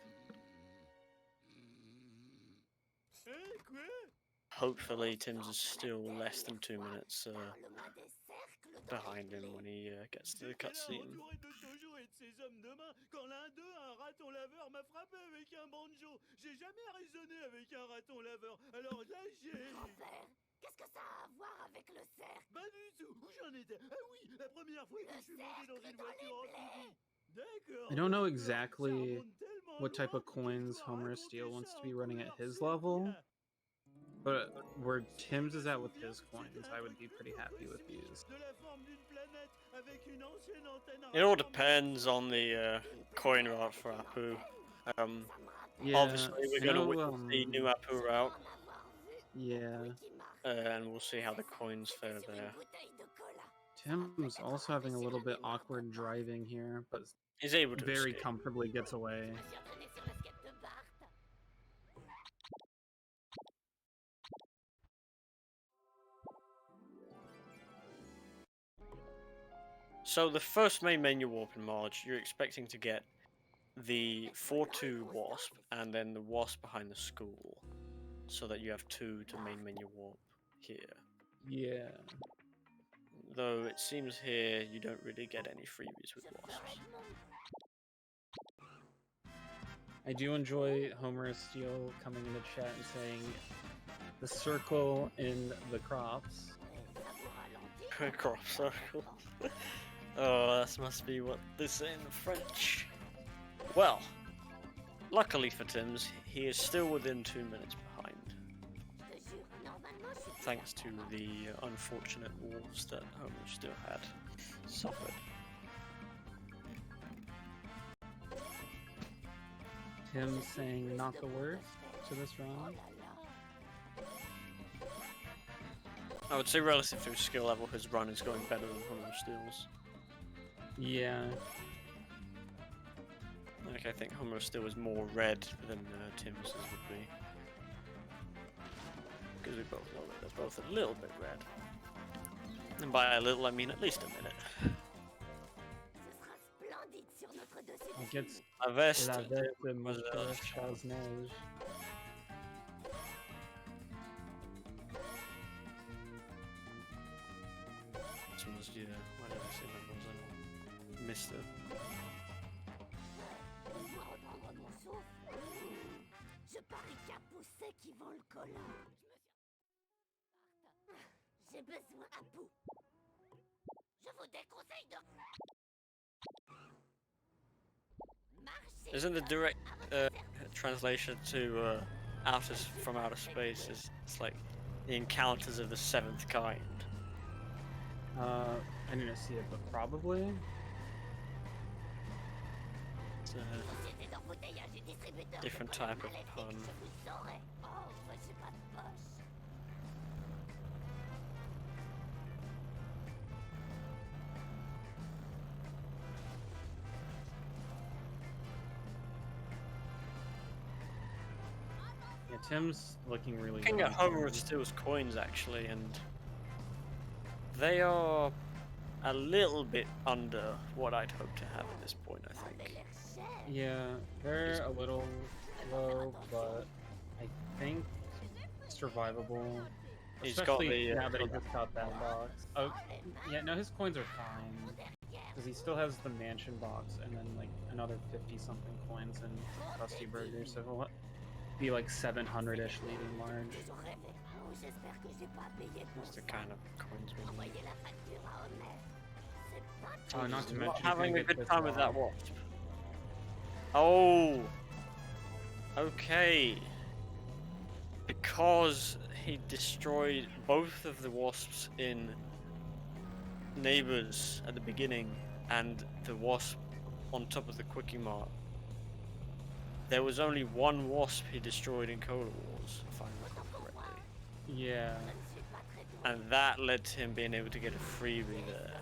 Hopefully Timbs is still less than 2 minutes behind him when he gets to the cutscene. de ces hommes de main quand l'un d'eux, un raton laveur, m'a frappé avec un banjo. J'ai jamais raisonné avec un raton laveur. Alors là, j'ai... Qu'est-ce que ça a à voir avec le cercle? Pas du tout. Où j'en étais? Ah oui, la première fois que je suis monté dans une voiture en fusil. D'accord. I don't know d'accord. exactly Ça remonte tellement what type loin of que je coins dois HomerOfSteel raconter wants ça to be en running at couleur his level, sépia. but where Timbs is at with his coins, I would be pretty happy with these. De la forme d'une planète avec une ancienne antenne It all depends on the coin route for Apu. Yeah, Obviously, we're I going to know, witness the new Apu route, yeah. and we'll see how the coins fare there. Tim's also having a little bit awkward driving here, but He's able to very escape. comfortably gets away. So the first main menu warp in March, you're expecting to get the 4-2 wasp and then the wasp behind the school, so that you have 2 to main menu warp here. Yeah. Though it seems here you don't really get any freebies with wasps. I do enjoy HomerOfSteel coming into chat and saying the circle in the crops. Crop circle. Oh, that must be what they say in French. Well, luckily for Timbs, he is still within 2 minutes behind. Thanks to the unfortunate wolves that HomerOfSteel had suffered. Tim saying not the worst to this round. I would say relative to his skill level, his run is going better than HomerOfSteel's. Yeah. Like, I think HomerOfSteel is more red than Timbs' would be. Because we both know that they're both a little bit red. And by a little, I mean at least a minute. It gets La veste. la veste de moustache chasse neige. Someone's, yeah, why did I say that? Missed it. Je parie qu'il y a Pousset qui vend le collant. J'ai besoin à bout. Je vous déconseille de... Isn't the direct translation to from outer space is it's like the encounters of the 7th kind? I need to see it, but probably. It's a different type of pun. Yeah, Tim's looking really Looking good. at HomerOfSteel's coins actually, and they are a little bit under what I'd hope to have at this point, I think. Yeah, they're a little low, but I think survivable. He's got Especially the now that he just got that box. Oh, yeah, no, his coins are fine. Because he still has the mansion box and then like another 50-something coins in Krusty Burger, so he'll be like 700-ish leading large. That's the kind of coins we need. Oh, not to mention Not he's having gonna a get good this time with that wall. wasp. Oh! Okay. Because he destroyed both of the wasps in neighbors at the beginning and the wasp on top of the quickie mart, there was only one wasp he destroyed in Cola Wars, if I remember correctly. Yeah. And that led to him being able to get a freebie there.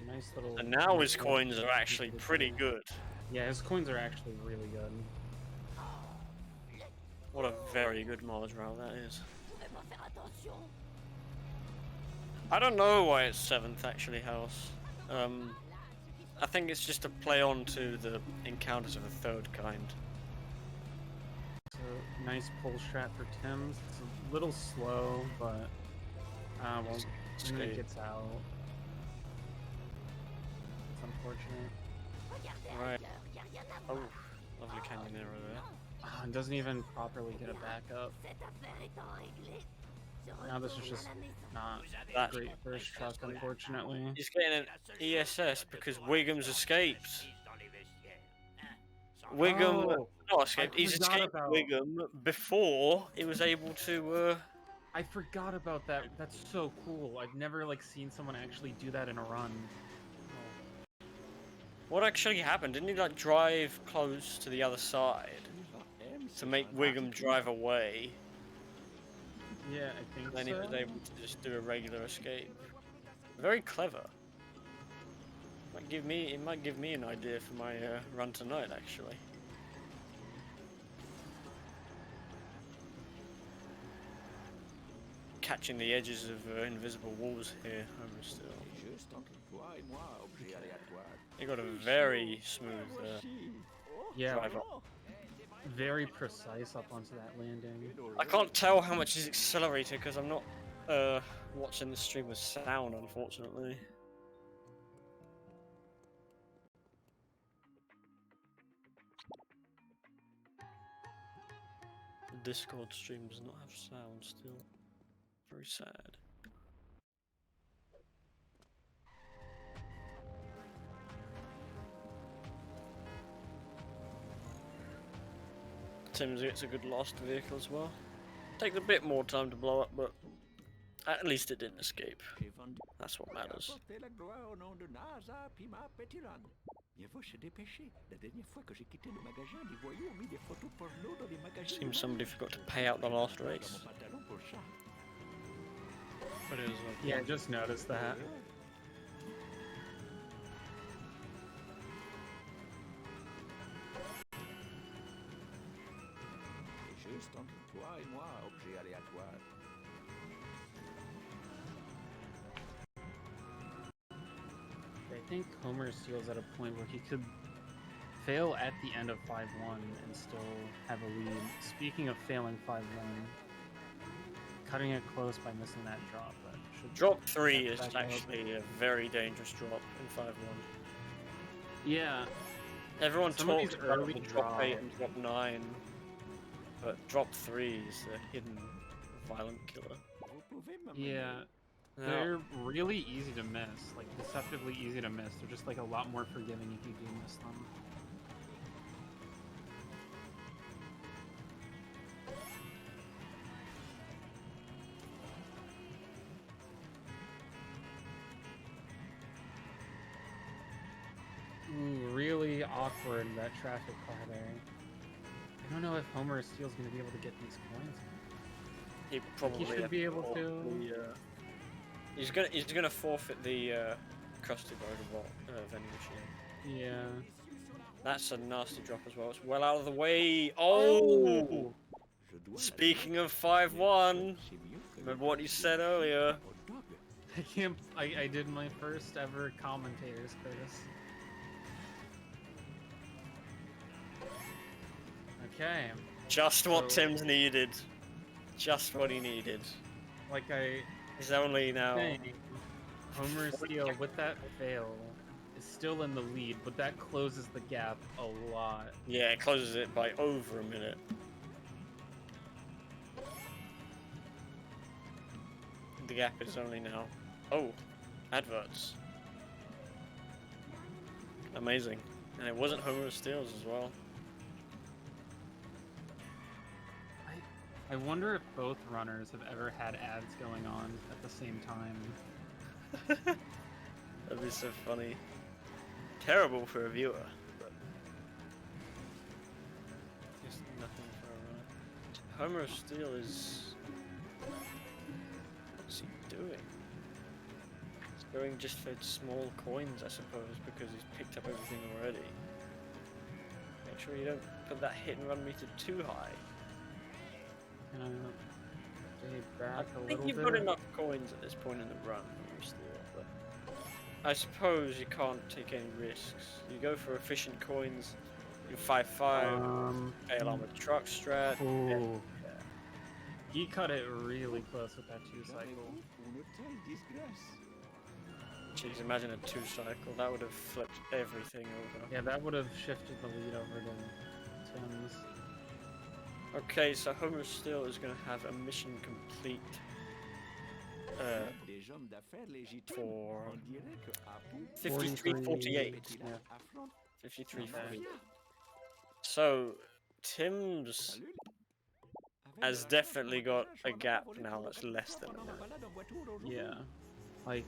A nice little. And now his coins are actually pretty good. Yeah, his coins are actually really good. What a very good Mars route that is. I don't know why it's 7th actually, House. I think it's just a play on to the encounters of a third kind. So nice pull strat for Timbs. It's a little slow, but well, when it gets out, it's unfortunate. Right. Oh, lovely canyon arrow there. And doesn't even properly get a backup. Now this is just not That great first truck, unfortunately. he's getting an ESS because Wiggum's escaped. Wiggum, Oh, not escaped. I He's forgot escaped about- Wiggum before he was able to. I forgot about that. That's so cool. I've never like seen someone actually do that in a run. What actually happened? Didn't he like drive close to the other side to make Wiggum drive away? Yeah, I think Then so. he was able to just do a regular escape. Very clever. It might give me an idea for my run tonight, actually. Catching the edges of invisible walls here, HomerOfSteel. He got a very smooth Yeah, drive up. very precise up onto that landing. I can't tell how much he's accelerated because I'm not watching the stream with sound, unfortunately. The Discord stream does not have sound still. Very sad. Timbs gets a good lost vehicle as well. Takes a bit more time to blow up, but at least it didn't escape. That's what matters. Seems somebody forgot to pay out the last race. But it was Yeah, I just noticed that. I think HomerOfSteel's at a point where he could fail at the end of 5-1 and still have a lead. Speaking of failing 5-1, cutting it close by missing that drop. But should Drop 3 is back up. actually a very dangerous drop in 5-1. Yeah, Everyone Some of these talks about early the drop 8 drops. and drop 9, but drop 3 is the hidden violent killer. yeah. Now, They're really easy to miss, like deceptively easy to miss. They're just like a lot more forgiving if you do miss them. Ooh, really awkward, that traffic call there. I don't know if HomerOfSteel's gonna be able to get these coins. he probably should be able forfeit to. he's gonna forfeit the crusted robot vending machine. Yeah. That's a nasty drop as well. It's well out of the way. Oh! Speaking of 5-1, remember what you said earlier? I can't. I did my first ever commentators, Curtis. Okay. Just what So- Tim's needed. Just what he needed. Like I He's only now. think, HomerOfSteel with that fail is still in the lead, but that closes the gap a lot. Yeah, it closes it by over a minute. The gap is only now. Oh, adverts. Amazing. And it wasn't HomerOfSteel's as well. I wonder if both runners have ever had ads going on at the same time. That'd be so funny. Terrible for a viewer, but just nothing for a runner. HomerOfSteel is... What's he doing? He's going just for small coins, I suppose, because he's picked up everything already. Make sure you don't put that hit and run meter too high. Stay back a I think little you've bit. got enough coins at this point in the run, HomerOfSteel, but I suppose you can't take any risks. You go for efficient coins, you 5-5, fail armored truck strat. Ooh. He cut it really close with that 2-cycle. Jeez, imagine a 2-cycle. That would have flipped everything over. Yeah, that would have shifted the lead over to Timbs. Okay, so HomerOfSteel is going to have a mission complete for 53-48. Yeah. 53-48. So, Timbs has definitely got a gap now that's less than a minute. Yeah. Like,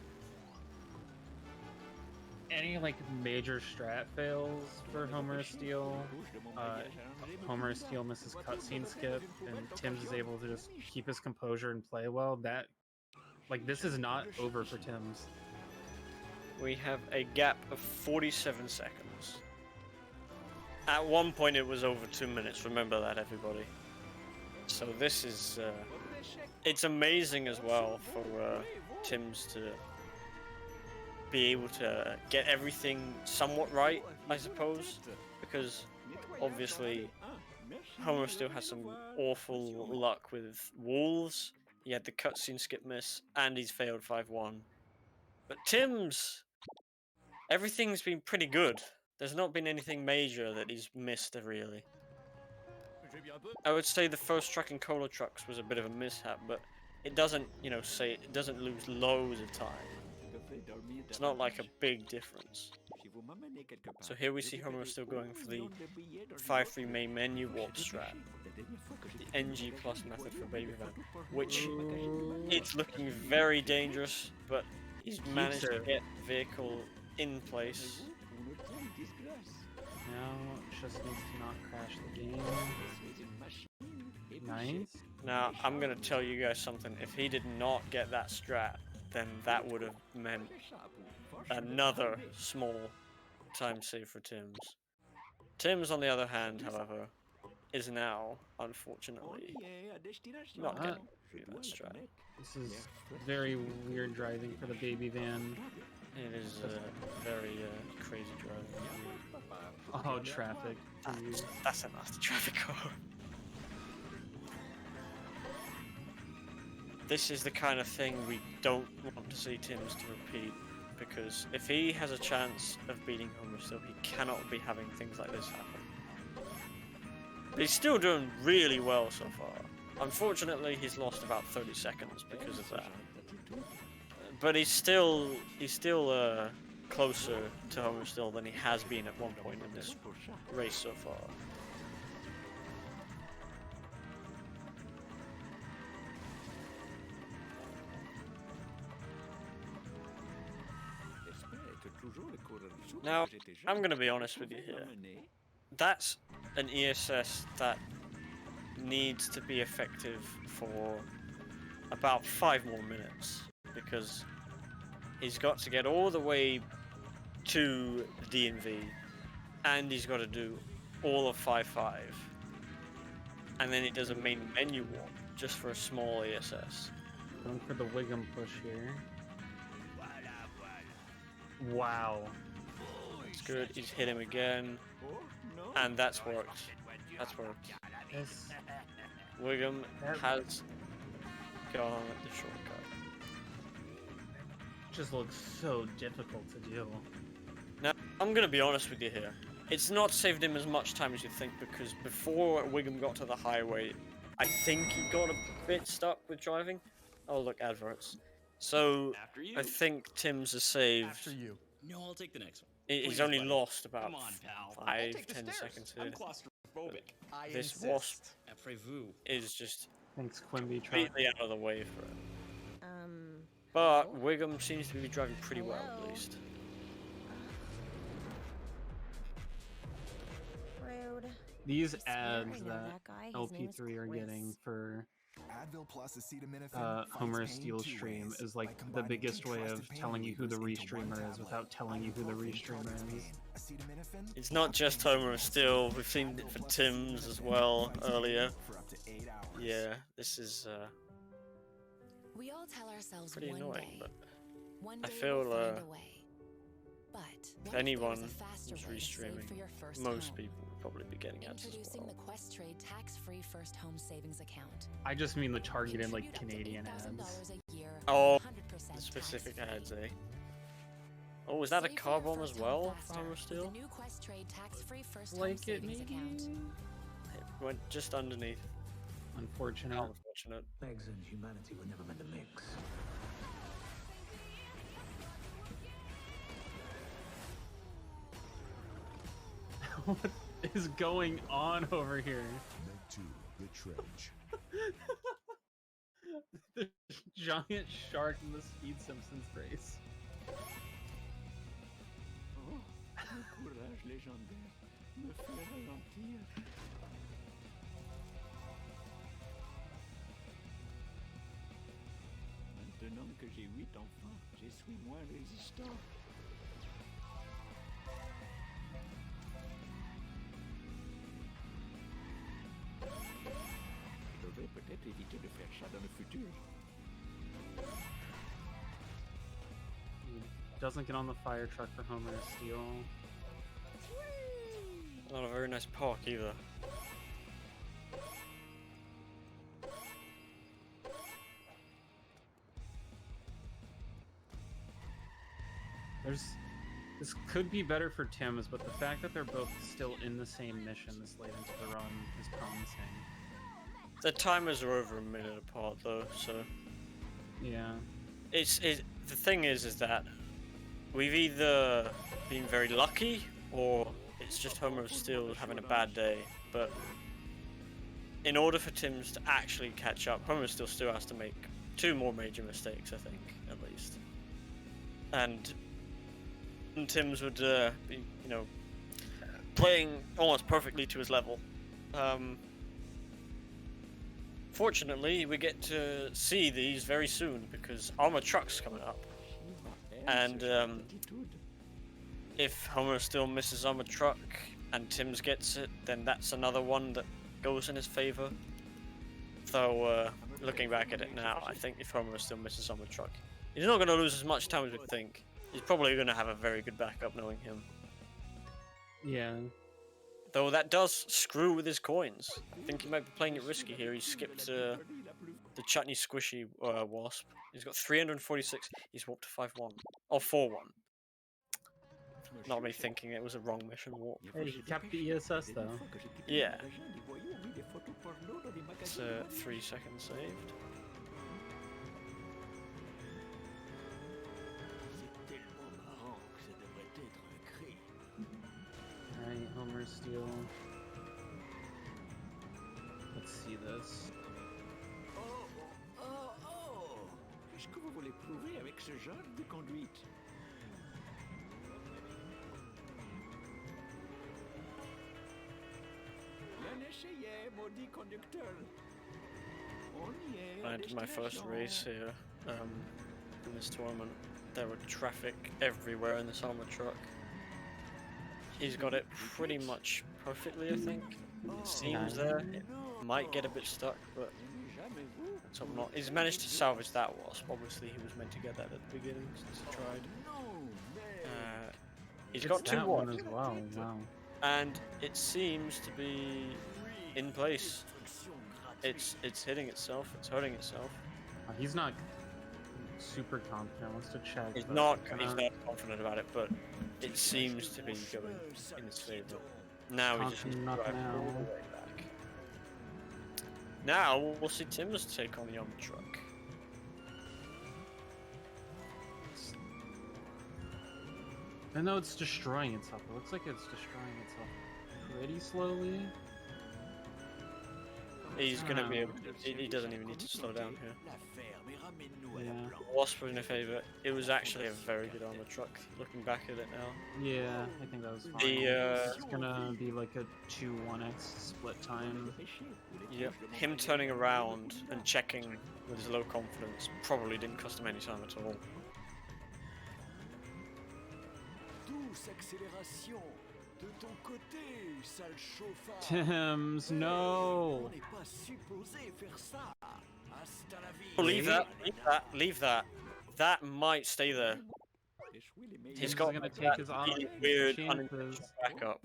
any like major strat fails for HomerOfSteel, HomerOfSteel misses cutscene skip, and Timbs is able to just keep his composure and play well. That, like, this is not over for Timbs. We have a gap of 47 seconds. At one point it was over 2 minutes, remember that, everybody. So this is, it's amazing as well for Timbs to be able to get everything somewhat right, I suppose, because obviously HomerOfSteel has some awful luck with wolves. He had the cutscene skip miss, and he's failed 5-1. But Timbs, everything's been pretty good. There's not been anything major that he's missed, really. I would say the first truck in Cola Trucks was a bit of a mishap, but it doesn't, you know, say it doesn't lose loads of time. It's not like a big difference. So here we see HomerOfSteel going for the 5-3 main menu warp strat, the NG plus method for baby van, which it's looking very dangerous, but he's managed to get the vehicle in place. Now, just needs to not crash the game. Nice. Now, I'm going to tell you guys something. If he did not get that strat, then that would have meant another small time save for Timbs. Timbs, on the other hand, however, is now, unfortunately, not getting that strat. This is very weird driving for the baby van. It is very crazy driving. Oh, traffic. That's a nasty traffic car. This is the kind of thing we don't want to see Timbs to repeat, because if he has a chance of beating HomerOfSteel, he cannot be having things like this happen. But he's still doing really well so far. Unfortunately, he's lost about 30 seconds because of that. But he's still closer to HomerOfSteel than he has been at one point in this race so far. Now, I'm going to be honest with you here. That's an ESS that needs to be effective for about 5 more minutes, because he's got to get all the way to the DMV, and he's got to do all of 5-5, and then it does a main menu walk just for a small ESS. Going for the Wiggum push here. Wow. It's good. He's hit him again, and that's worked. That's worked. Yes. Wiggum has gone the shortcut. Just looks so difficult to do. Now, I'm gonna be honest with you here. It's not saved him as much time as you think, because before Wiggum got to the highway, I think he got a bit stuck with driving. Oh, look, adverts. So, I think Timbs has saved. After you. No, I'll take the next one. He's only lost about Come on, pal. 5-10 seconds here. I'm claustrophobic. This wasp Après-vous. is just Thanks, Quimby. completely out of the way for it. But Wiggum seems to be driving pretty well, at least. Rude. These I swear I ads know that that guy. His name is LP3 are getting Chris. for Advil plus acetaminophen HomerOfSteel stream is like the biggest way of telling you who the restreamer is without telling you who the restreamer is. It's not just HomerOfSteel. We've seen it for Timbs as well earlier. Yeah, this is We all tell ourselves pretty one annoying, day, but one I day feel we'll find a way. But if what anyone there was a faster who's way to save restreaming, for your first most home? people would probably be getting ads as Introducing well. the Quest Trade tax-free first home savings account. I just mean the targeted like Contribute up to Canadian $8,000 ads. a year, Oh, 100% the specific tax-free. ads, eh? Oh, is that a Save car for your bomb as first home well for faster with HomerOfSteel? the new Quest Trade tax-free first home Like it savings maybe? account. It went just underneath. Unfortunate. How unfortunate. Eggs and humanity were never meant to mix. What is going on over here? Meant to the trench. The giant shark in the Speed Simpsons race. Oh, le courage légendaire me fait ralentir. Maintenant que j'ai 8 enfants, je suis moins résistant. Je devrais peut-être éviter de faire ça dans le futur. Doesn't get on the fire truck for HomerOfSteel. Not a very nice park either. This could be better for Timbs, but the fact that they're both still in the same mission this late into the run is promising. The timers are over a minute apart though, so Yeah. the thing is that we've either been very lucky or it's just HomerOfSteel having a bad day. But in order for Timbs to actually catch up, HomerOfSteel still has to make 2 more major mistakes, I think, at least. And Timbs would be, you know, playing almost perfectly to his level. Fortunately, we get to see these very soon because Armored Truck's coming up. And if HomerOfSteel misses Armored Truck and Timbs gets it, then that's another one that goes in his favor. Though, looking back at it now, I think if HomerOfSteel misses Armored Truck, he's not going to lose as much time as we think. He's probably going to have a very good backup knowing him. Yeah. Though that does screw with his coins. I think he might be playing it risky here. He skipped the Chutney Squishy Wasp. He's got 346. He's warped to 5-1. Or 4-1. Not me thinking it was a wrong mission warp. Hey, he kept the ESS though. Yeah. It's 3 seconds saved. Alright, HomerOfSteel. Let's see this. Oh! Qu'est-ce que vous voulez prouver avec ce genre de conduite? Bien essayé, maudit conducteur. On y est. I did my first race here in this tournament. There were traffic everywhere in this armored truck. He's got it pretty much perfectly, I think. It seems there. It might get a bit stuck, but let's hope not. He's managed to salvage that wasp. Obviously, he was meant to get that at the beginning since he tried. He's got 2 one as well. Wow. And it seems to be in place. It's hitting itself. It's hurting itself. He's not super confident. Wants to check. He's but not confident about it, but it seems to be going in his favor. Now he just needs to drive all the way back. Now we'll see Timbs take on the armored truck. And though it's destroying itself, it looks like it's destroying itself pretty slowly. He's gonna be able to, he doesn't even need to slow down here. Yeah. Wasp was in favour. It was actually a very good armor truck, looking back at it now. Yeah, I think that was fine. It's gonna be like a 2-1x split time. Yep. Him turning around and checking with his low confidence probably didn't cost him any time at all. Timbs, no! Oh, leave that, leave that, leave that. That might stay there. He's got gonna take his really weird chances. backup.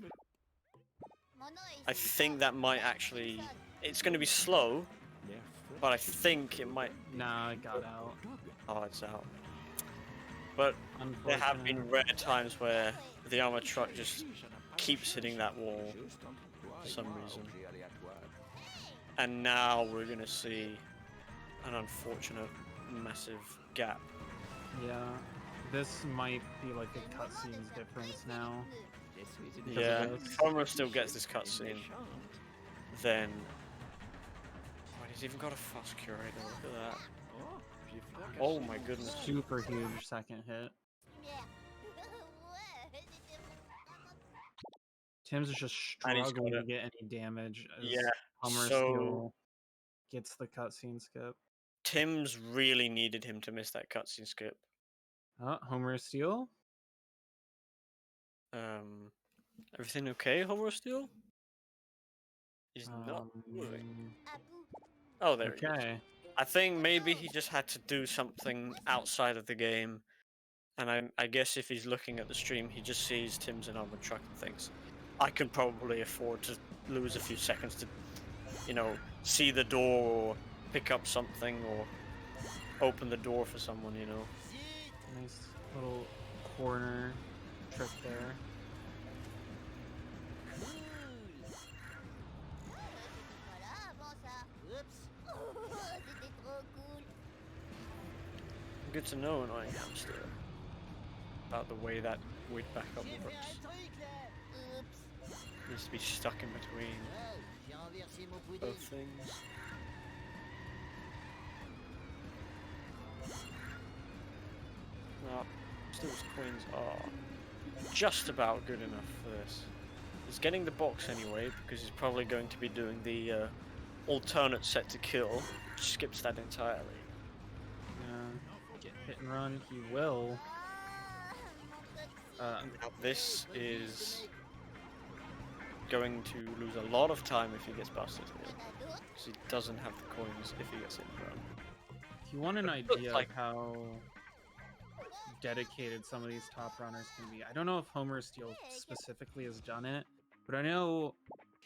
I think that might actually... It's going to be slow, but I think it might... Nah, it got out. Oh, it's out. But there have been rare times where the armor truck just keeps hitting that wall for some reason. And now we're going to see an unfortunate massive gap. Yeah, this might be like a cutscene's difference now. Yeah, if Homer still gets this cutscene, then... Oh, he's even got a fast curator, look at that. Oh my goodness. Super huge second hit. Timbs is just struggling to get any damage as HomerOfSteel gets the cutscene skip. Timbs really needed him to miss that cutscene skip. HomerOfSteel? Everything okay, HomerOfSteel? He's not moving. Oh, there he is. I think maybe he just had to do something outside of the game. And I guess if he's looking at the stream, he just sees Timbs and armored truck and thinks, I can probably afford to lose a few seconds to, you know, see the door or pick up something or open the door for someone, you know. Nice little corner trick there. Good to know, annoying hamster, about the way that weight backup works. Needs to be stuck in between both things. Now, Steel's coins are just about good enough for this. He's getting the box anyway, because he's probably going to be doing the alternate set to kill, which skips that entirely. Get hit and run, he will. Now this is going to lose a lot of time if he gets busted here, because he doesn't have the coins if he gets hit and run. If you want an idea of how dedicated some of these top runners can be, I don't know if HomerOfSteel specifically has done it, but I know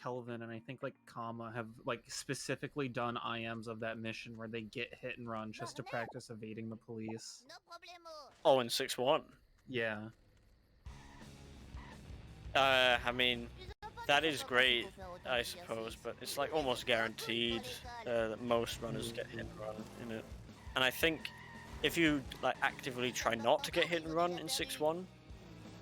Kelvin and I think like Kama have like specifically done IMs of that mission where they get hit and run just to practice evading the police. Oh, in 6-1? Yeah. I mean, that is great, I suppose, but it's like almost guaranteed that most runners get hit and run in it. And I think if you like actively try not to get hit and run in 6-1,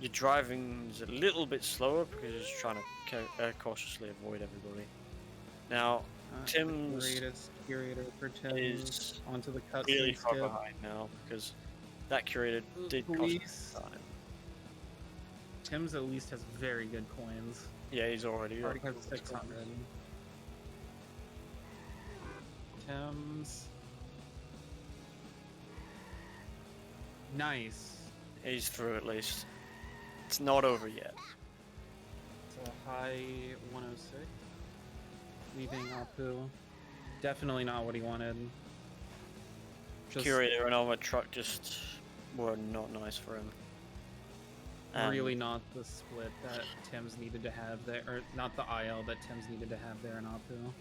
your driving's a little bit slower because you're just trying to cautiously avoid everybody. Now, Timbs greatest curator for Timbs is onto the cutscene really far skip. behind now because that curator did cost time. Timbs at least has very good coins. Yeah, he's already has 600. Timbs. Nice. He's through at least. It's not over yet. It's a high 106. Leaving Apu. Definitely not what he wanted. Curator and armored truck just were not nice for him. Really not the split that Timbs needed to have there, or not the IL that Timbs needed to have there in Apu.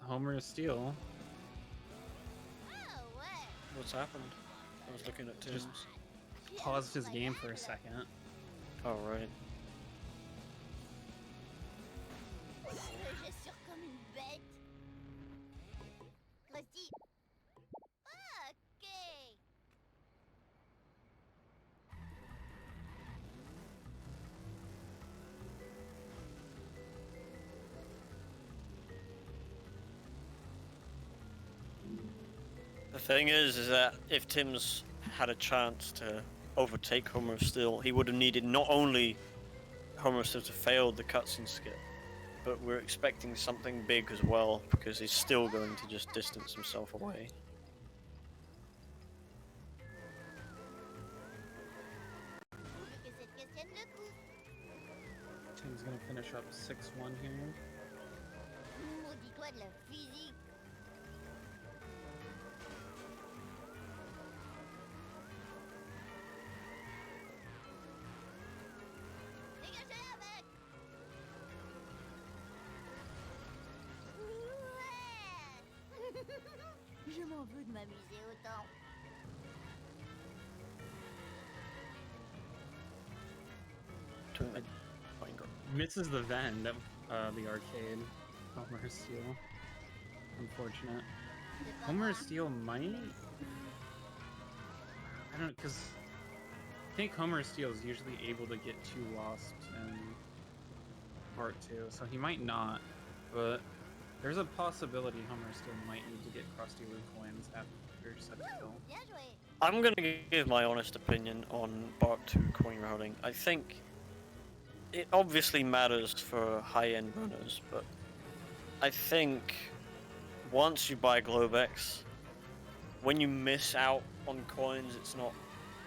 HomerOfSteel. What's happened? I was looking at Timbs. Just paused his game for a second. Oh, right. The thing is that if Timbs had a chance to overtake HomerOfSteel, he would have needed not only HomerOfSteel to fail the cutscene skip, but we're expecting something big as well, because he's still going to just distance himself away. Tim's gonna finish up 6-1 here. Maudit-toi de la physique. Dégagez, mec. Ouais. Je m'en veux de m'amuser autant. Misses the vent at the arcade. HomerOfSteel. Unfortunate. HomerOfSteel might. I don't know, because I think HomerOfSteel is usually able to get 2 wasps in part 2, so he might not. But there's a possibility HomerOfSteel might need to get Krusty Lou coins after set to kill. I'm gonna give my honest opinion on part 2 coin routing. I think it obviously matters for high-end runners, but I think once you buy Globex, when you miss out on coins, it's not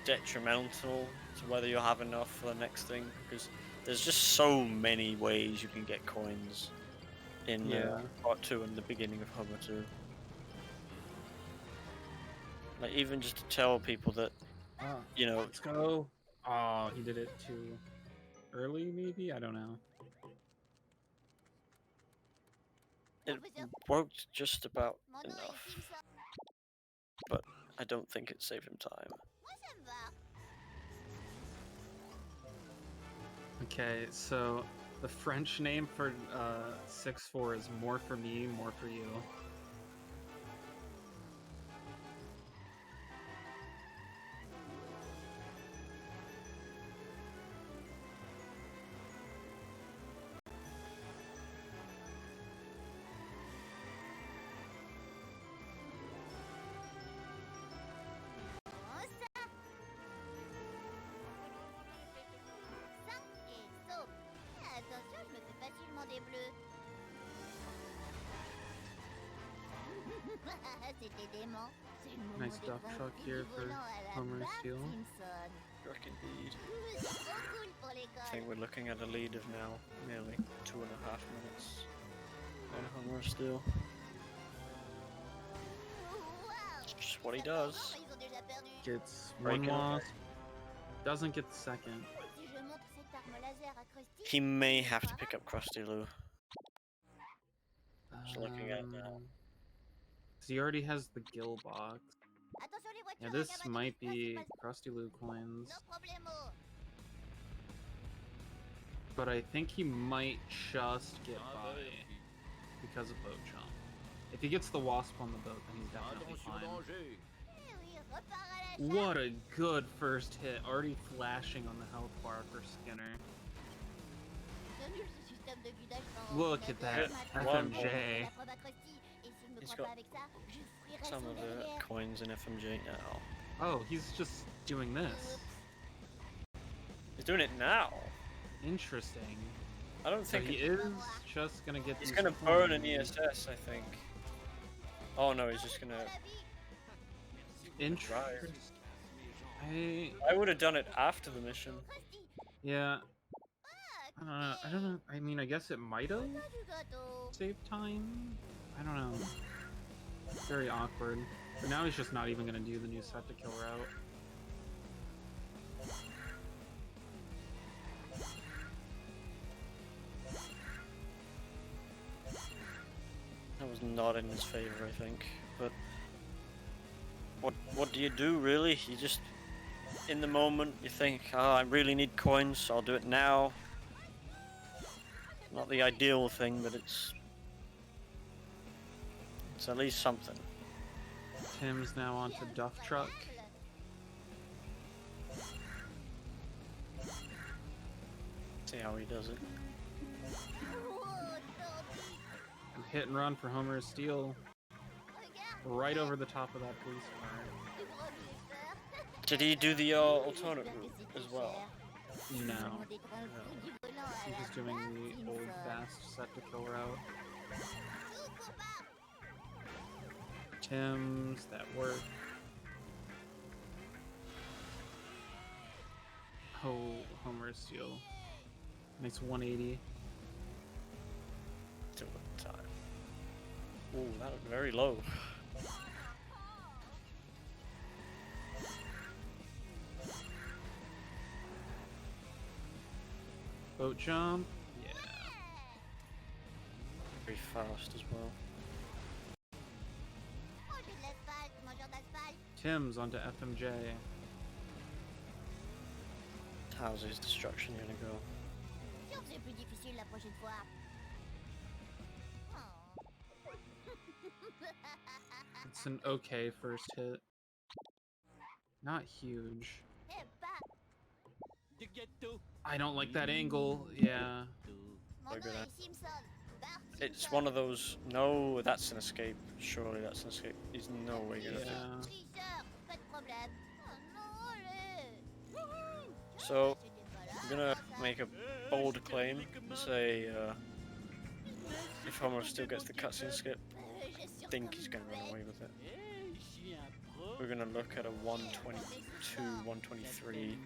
detrimental to whether you'll have enough for the next thing, because there's just so many ways you can get coins in part 2 and the beginning of Homer 2. Like, even just to tell people that, you know... Let's go! Oh, he did it too early, maybe? I don't know. It worked just about enough, but I don't think it saved him time. Okay, so the French name for 6-4 is more for me, more for you. Attention, je me fais facilement des bleus. C'était dément. C'est le moment Nice des duck grands truck prix here du for volant à la HomerOfSteel. Bart Simpson. York indeed. C'est trop cool pour I l'école. think we're looking at a lead of now nearly 2.5 minutes on HomerOfSteel. It's just what he does. Ils ont déjà perdu. Gets Break 1 it up. wasp. Doesn't get the second. Si je montre cette arme laser à Krusty, He may have to pick up Krusty Lou. Just looking at now. So he already has the gill box. attention les voitures Yeah, à this cavalerie might be principale. Krusty Lou coins. No problemo. But I think he might just get by because of boat jump. If he gets the wasp on the boat, then he's definitely fine. Eh oui, repars à la chasse. What a good first hit. Already flashing on the health bar for Skinner. C'est nul ce système de guidage sans Look at that ordinateur. FMJ. La preuve à Krusty. Et s'il me He's croit got pas avec ça, je frierai some son of the derrière. coins in FMJ now. Oh, he's just doing this. He's doing it now. Interesting. I don't So think he is just gonna get. he's these gonna burn an coins. ESS, I think. Oh no, he's just gonna. Interesting. I would have done it after the mission. Yeah. I don't know. I mean, I guess it might have saved time. I don't know. Very awkward. But now he's just not even gonna do the new set to kill route. That was not in his favor, I think. But what do you do, really? You just, in the moment, you think, oh, I really need coins, so I'll do it now. Not the ideal thing, but it's at least something. Tim's now onto Duff Truck. See how he does it. And hit and run for HomerOfSteel. right over the top of that police car. Did he do the alternate route as well? No. He's just doing the old fast set to kill route. Timbs, that worked. Oh, HomerOfSteel. Nice 180. Still with time. Ooh, that was very low. Boat jump. Yeah. Very fast as well. Timbs onto FMJ. How's his destruction gonna go? It's an okay first hit. Not huge. I don't like that angle. Yeah. It's one of those. No, that's an escape. Surely that's an escape. He's no way gonna do. So I'm gonna make a bold claim. Say if HomerOfSteel gets the cutscene skip, I think he's gonna run away with it. We're gonna look at a 122, 123.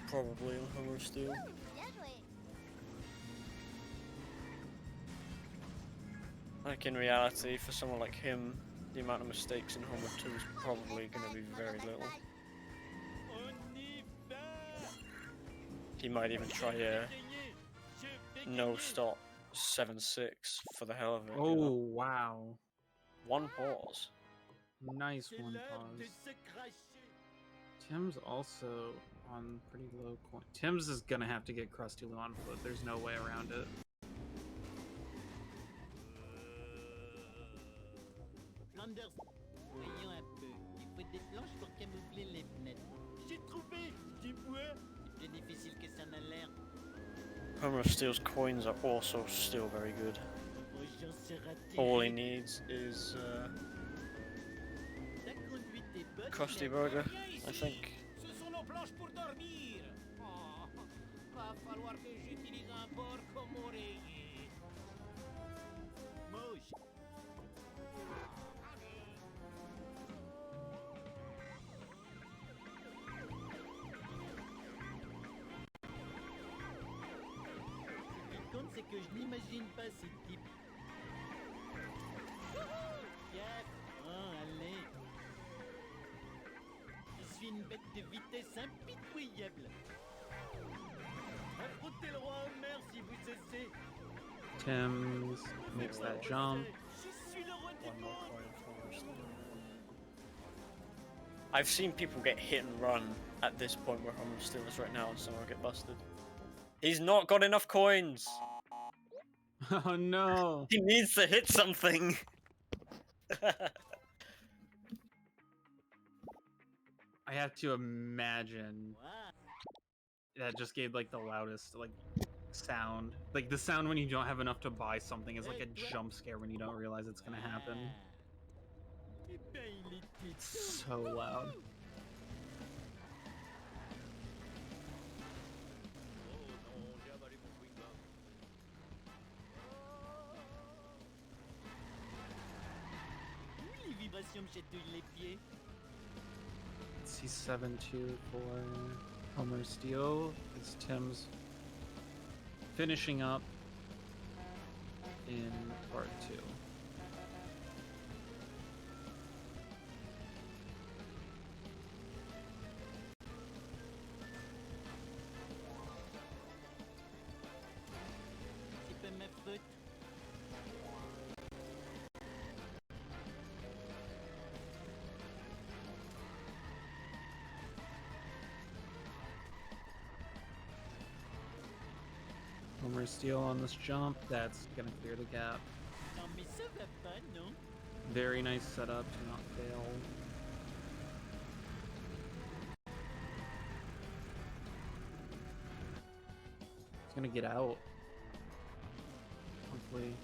Probably on HomerOfSteel. Like in reality, for someone like him, the amount of mistakes in Homer 2 is probably going to be very little. He might even try a no stop 7-6 for the hell of it. Oh, you know? wow. One pause. Nice one pause. Timbs also on pretty low coin. Timbs is gonna have to get Krusty Lou on foot. There's no way around it. Flanders, voyons un peu. Il faut des planches pour camoufler les fenêtres. J'ai trouvé du bois. C'est plus difficile que ça n'a l'air. HomerOfSteel's coins are also still very good. All he needs is Krusty Burger, I think. Ce sont nos planches pour dormir. Oh, va falloir que j'utilise un bord comme oreiller. Moche. Ce qui compte, c'est que je n'imagine pas ces types. Allez. Je suis une bête de vitesse impitoyable. Affrontez le roi Homer si vous cessez. Timbs makes that jump. Je suis le roi du monde. I've seen people get hit and run at this point where HomerOfSteel is right now and someone get busted. He's not got enough coins! Oh no! He needs to hit something! I have to imagine that just gave like the loudest like sound. Like the sound when you don't have enough to buy something is like a jump scare when you don't realize it's gonna happen. It's so loud. Les vibrations me chatouillent les pieds. C7-2 for HomerOfSteel. It's Timbs finishing up in part 2. C'est pas ma faute. HomerOfSteel on this jump. That's gonna clear the gap. Non mais ça va pas, non? Very nice setup to not fail. He's gonna get out. Hopefully.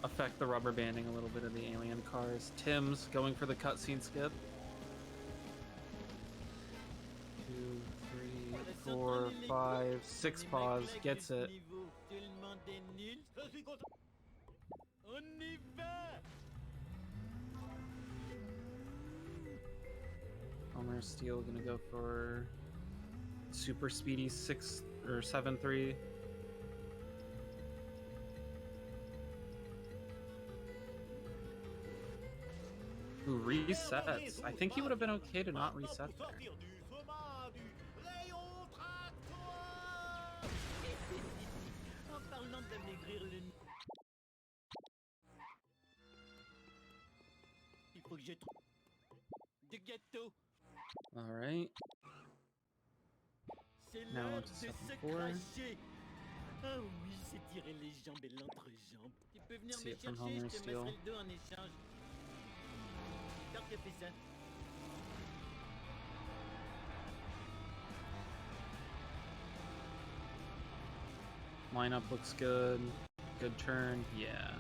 affect the rubber banding a little bit of the alien cars. Timbs going for the cutscene skip. 2, 3, 4, 5, 6 pause. Gets it. HomerOfSteel gonna go for super speedy 6 or 7-3. Who resets? I think he would have been okay to not reset there. Alright. Now on to 7-4. Ah oui, c'est tirer les jambes et l'entrejambe. Tu peux venir See me it from chercher, je te HomerOfSteel. mettrai le dos en échange. Quand tu fais ça? Lineup looks good. Good turn. Yeah.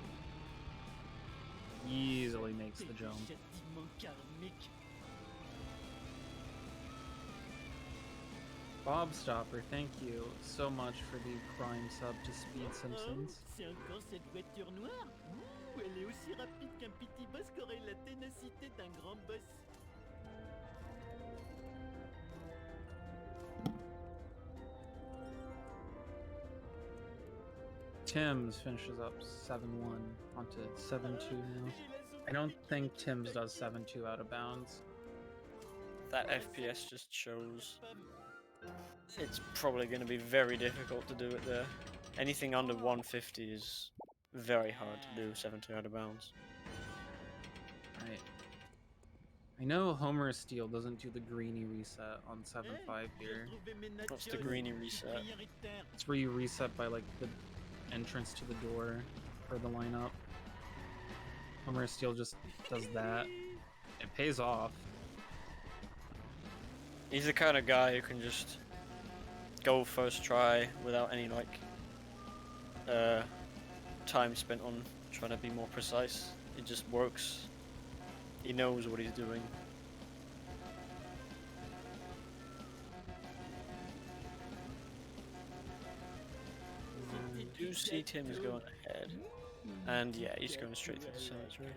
Easily makes the jump. Châtiment karmique. Bob Stopper, thank you so much for the Prime sub to Speed Simpsons. Oh, c'est encore cette voiture noire? Ouh, elle est aussi rapide qu'un petit boss qu'aurait la ténacité d'un grand boss. Timbs finishes up 7-1 onto 7-2 now. I don't think Timbs does 7-2 out of bounds. That FPS just shows it's probably going to be very difficult to do it there. Anything under 150 is very hard to do 7-2 out of bounds. Right. I know HomerOfSteel doesn't do the greeny reset on 7-5 here. What's the greeny reset? It's where you reset by like the entrance to the door for the lineup. HomerOfSteel just does that. It pays off. He's the kind of guy who can just go first try without any like time spent on trying to be more precise. It just works. He knows what he's doing. I do see Timbs going ahead. And yeah, he's going straight to the cemetery.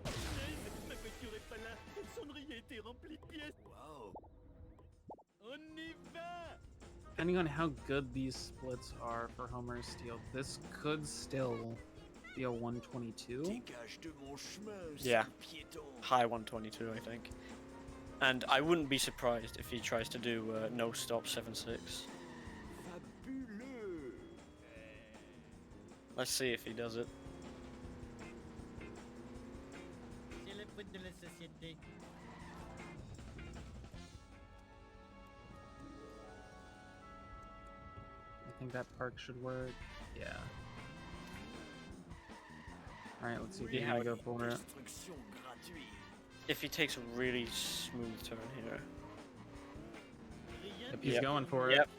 Ma voiture est pas là. Le cendrier était rempli de pièces. Wow. On y va. Depending on how good these splits are for HomerOfSteel, this could still be a 122. Yeah, high 122 I think. And I wouldn't be surprised if he tries to do no stop 7-6. Let's see if he does it. C'est la faute de la société. I think that park should work. Yeah. Alright, let's see if he's gonna go for it. If he takes a really smooth turn here. Yep, he's going for it. Yep.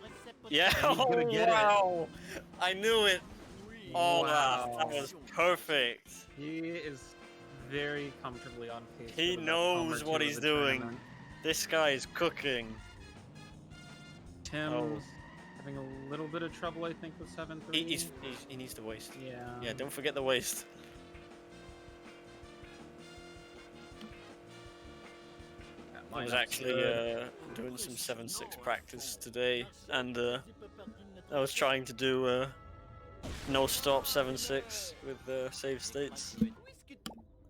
Yeah, He's gonna get wow! I knew it! Oh, Wow. that was perfect! He is very comfortably on pace. He for the knows Homer what 2 of he's the doing. tournament. This guy is cooking. Timbs having a little bit of trouble, I think, with 7-3. He needs the waist. Yeah. Yeah, don't forget the waist. I was actually doing some 7-6 practice today, and I was trying to do no stop 7-6 with save states.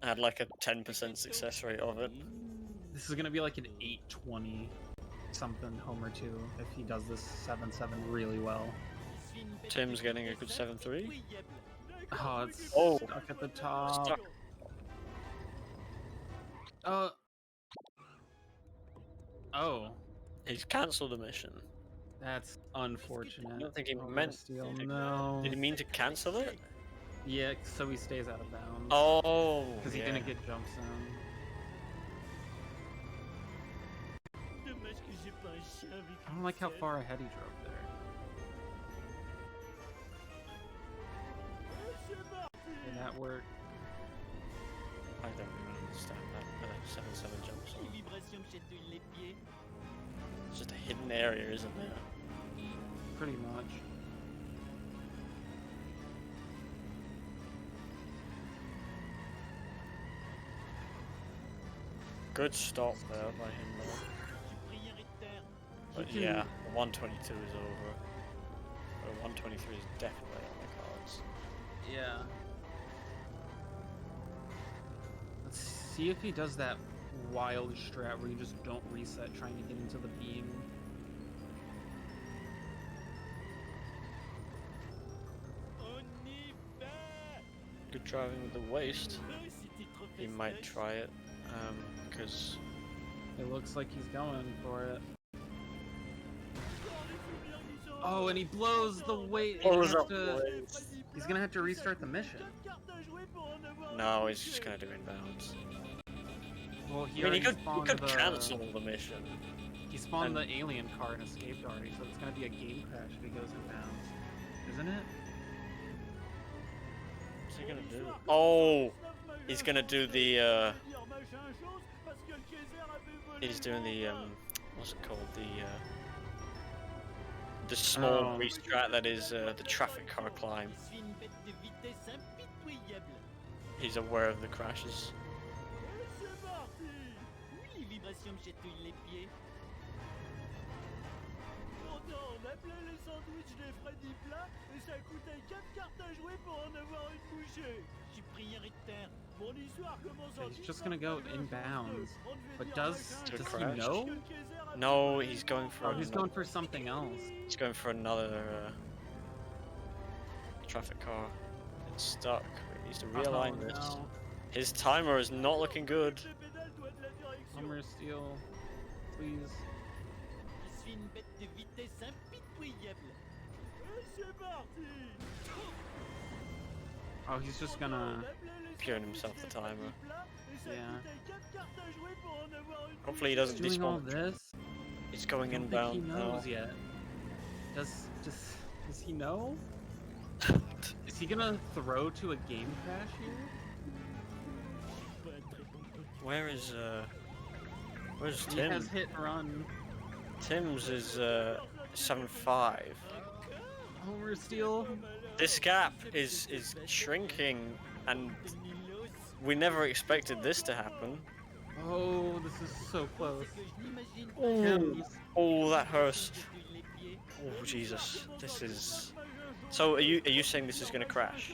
I had like a 10% success rate of it. This is gonna be like an 820 something Homer 2 if he does this 7-7 really well. Tim's getting a good 7-3. Oh, it's Oh. stuck at the top. Stuck. Oh. He's cancelled the mission. That's unfortunate. I don't think he Homer meant Steel, to. no. Did he mean to cancel it? Yeah, so he stays out of bounds. Oh, Because he yeah. didn't get jump zone. Dommage que j'ai pas un chien avec I don't like how far ahead he drove there. that work? I don't even understand that 7-7 jump song. Les vibrations me chatouillent les pieds. It's just a hidden area, isn't there? Pretty much. Good stop there by him though. But yeah, 122 is over. Or 123 is definitely on the cards. Yeah. Let's see if he does that wild strat where you just don't reset trying to get into the beam. Good driving with the waist. He might try it, because it looks like he's going for it. Oh, and he blows the weight. He's gonna have to restart the mission. No, he's just gonna do inbounds. Well, he could cancel the mission. He spawned the alien car and escaped already, so it's gonna be a game crash if he goes inbounds, isn't it? What's he gonna do? Oh, he's gonna do the. He's doing the what's it called? The small restrat that is the traffic car climb. He's aware of the crashes. He's just gonna go inbounds, but does he know? No, he's going for. Oh, he's going for something else. He's going for another traffic car. It's stuck. He needs to realign this. No. His timer is not looking good. HomerOfSteel, please. Oh, he's just gonna Curing himself the timer. Yeah. Hopefully he doesn't doing all despawn. this. He's going I don't inbound think he now. knows yet. Does he know? Is he gonna throw to a game crash here? Where's He Tim? has hit and run. Timbs is 7-5. HomerOfSteel. This gap is shrinking, and we never expected this to happen. Oh, this is so close. Oh, that hurts. Oh Jesus, this is. So are you saying this is gonna crash?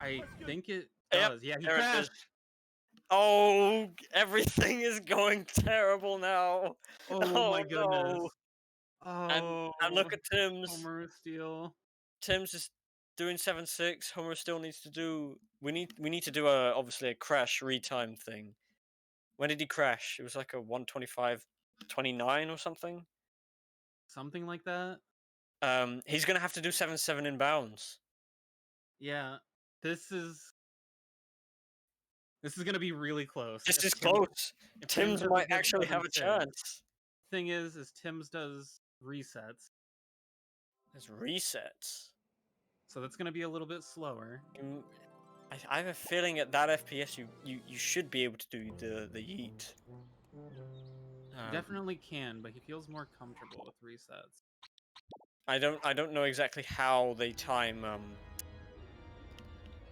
I think it Yep, does. Yeah, he there it is. crashed. Oh, everything is going terrible now. Oh my goodness. No. Oh. And look at Timbs. HomerOfSteel. Timbs is doing 7-6. Homer still needs to do. We need to do obviously a crash retime thing. When did he crash? It was like a 125.29 or something. Something like that. He's gonna have to do 7-7 in bounds. Yeah. This is gonna be really close. This is close. If Timbs doesn't might get actually have a 7-6. chance. Thing is Timbs does resets, There's resets. so that's gonna be a little bit slower. I have a feeling at that FPS you should be able to do the yeet. Definitely can, but he feels more comfortable with resets. I don't know exactly how they time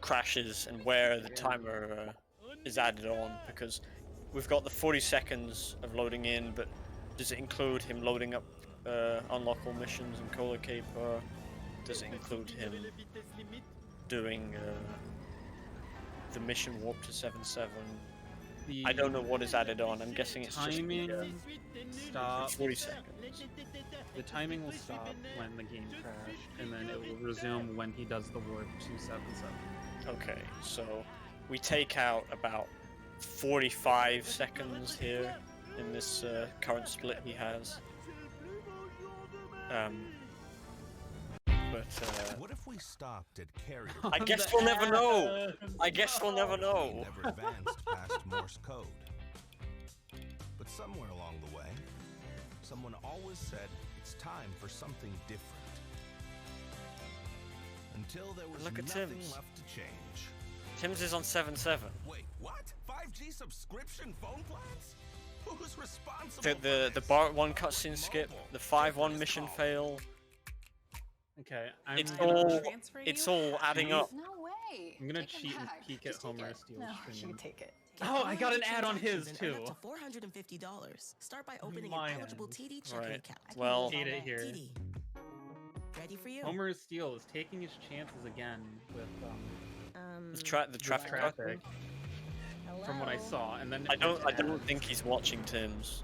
crashes and where the timer is added on, because we've got the 40 seconds of loading in, but does it include him loading up unlockable missions and Cola Caper? Does it include him doing the mission warp to 7-7? I don't know what is added on. I'm guessing it's timing just stop. 40 seconds. The timing will stop when the game crashed, and then it will resume when he does the warp to 7-7. Okay, so we take out about 45 seconds here in this current split he has. What if we stopped at carrier? I guess we'll never know. I guess we'll never know. We never advanced past Morse code. But somewhere along the way, someone always said it's time for something different. Until there was Look at nothing Timbs. left to change. Timbs is on 7-7. Wait, what? 5G subscription phone plans? Who's responsible The Bart 1 cutscene skip, the 5-1 mission fail. Okay, It's all adding up. No way. I'm gonna cheat and peek at HomerOfSteel's stream. You take it. Oh, I got an ad on his too. Up to $450. Start by opening My an eligible end. TD checking Right. account. Well, Hate it here. TD. Ready for you? HomerOfSteel is taking his chances again with the traffic. From what I saw, and then I don't think he's watching Timbs.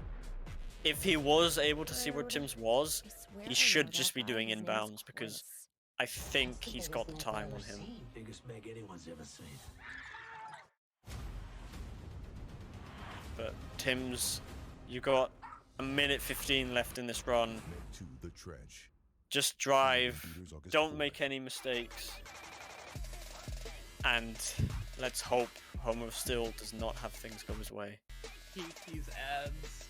If he was able to see where Timbs was, he should just be doing inbounds because I think he's got the time on him. Biggest meg anyone's ever seen. But Timbs, you got a minute 15 left in this run. To the trench. Just drive. Don't make any mistakes. And let's hope HomerOfSteel does not have things go his way. hate these ads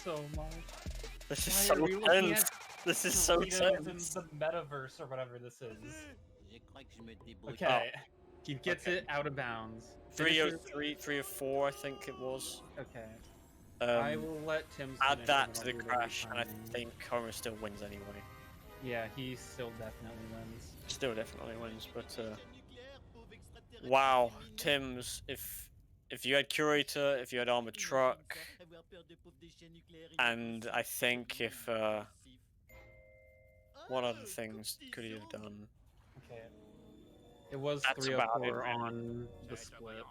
so much. This is Why so are we looking tense. at This is so Doritos tense. in the metaverse or whatever this is. Oh. Okay, he gets it out of bounds. 303, 304, I think it was. Okay. I will let Timbs add finish that and to I'll the do the crash, and I retiming. think HomerOfSteel wins anyway. Yeah, he still definitely wins. Still definitely wins, but wow, Timbs, if you had Curator, if you had Armored Truck, and I think if what other things could he have done? Okay. It was That's about it, 304 really. on the split.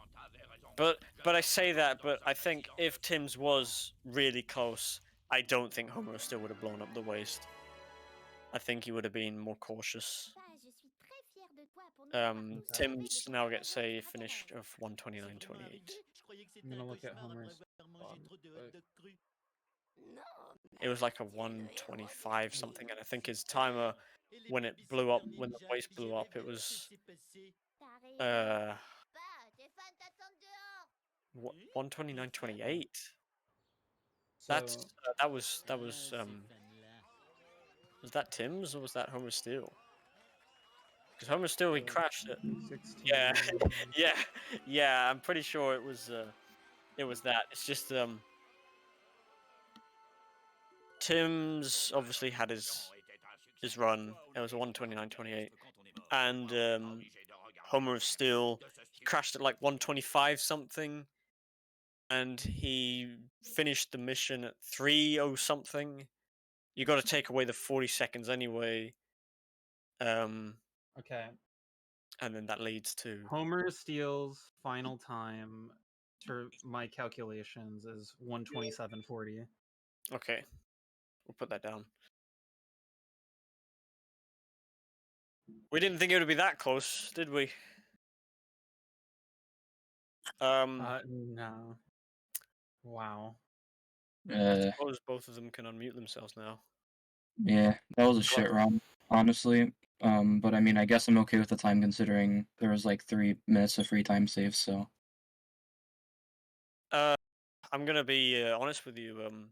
But I say that, but I think if Timbs was really close, I don't think HomerOfSteel would have blown up the waist. I think he would have been more cautious. Timbs now gets a finish of 129.28. I'm gonna look at Homer's. It was like a 125 something, and I think his timer, when it blew up, when the waist blew up, it was 129.28. That's that was that Timbs or was that HomerOfSteel? Because HomerOfSteel, he crashed it. 16. Yeah, yeah. I'm pretty sure it was that. It's just Timbs obviously had his run. It was a 129.28, and HomerOfSteel, he crashed at like 125 something, and he finished the mission at 30 something. You got to take away the 40 seconds anyway. Okay. And then that leads to HomerOfSteel's final time, to my calculations, is 127.40. Okay, we'll put that down. We didn't think it would be that close, did we? No. Wow. I suppose both of them can unmute themselves now. Yeah, that was a shit run, honestly. But I mean, I guess I'm okay with the time considering there was like 3 minutes of free time saved, so. I'm gonna be honest with you.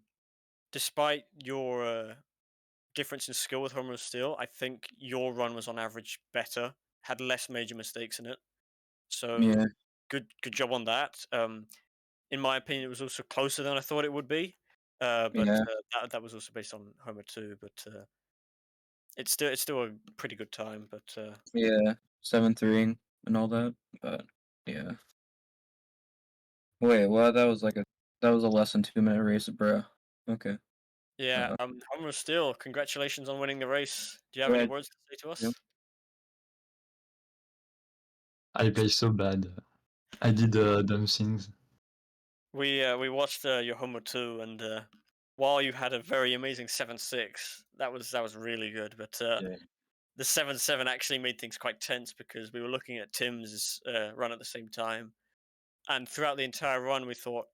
Despite your difference in skill with HomerOfSteel, I think your run was on average better, had less major mistakes in it. So Yeah. good job on that. In my opinion, it was also closer than I thought it would be. But Yeah. that was also based on Homer too. But it's still a pretty good time. But Yeah, 7-3 and all that, but yeah. Wait, what? That was a less than 2-minute race, bruh. Okay. yeah, HomerOfSteel, congratulations on winning the race. Do you have any words to say to us? Yep. I play so bad. I did dumb things. We watched your Homer 2, and while you had a very amazing 7-6, that was really good. But the 7-7 actually made things quite tense because we were looking at Tim's run at the same time, and throughout the entire run, we thought,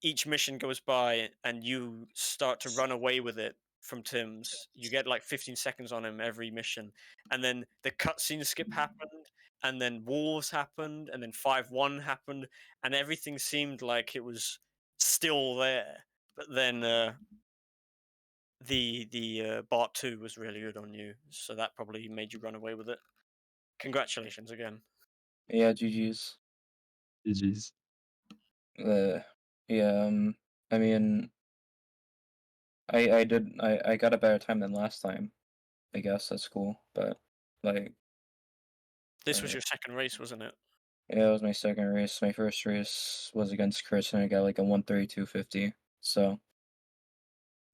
each mission goes by and you start to run away with it from Tim's. You get like 15 seconds on him every mission, and then the cutscene skip happened, and then Wolves happened, and then 5-1 happened, and everything seemed like it was still there. But then the Bart 2 was really good on you, so that probably made you run away with it. Congratulations again. Yeah, GG's. GG's. Yeah. I mean, I got a better time than last time. I guess that's cool, but like. This was your second race, wasn't it? Yeah, it was my second race. My first race was against Chris, and I got like a 1:32.50. So.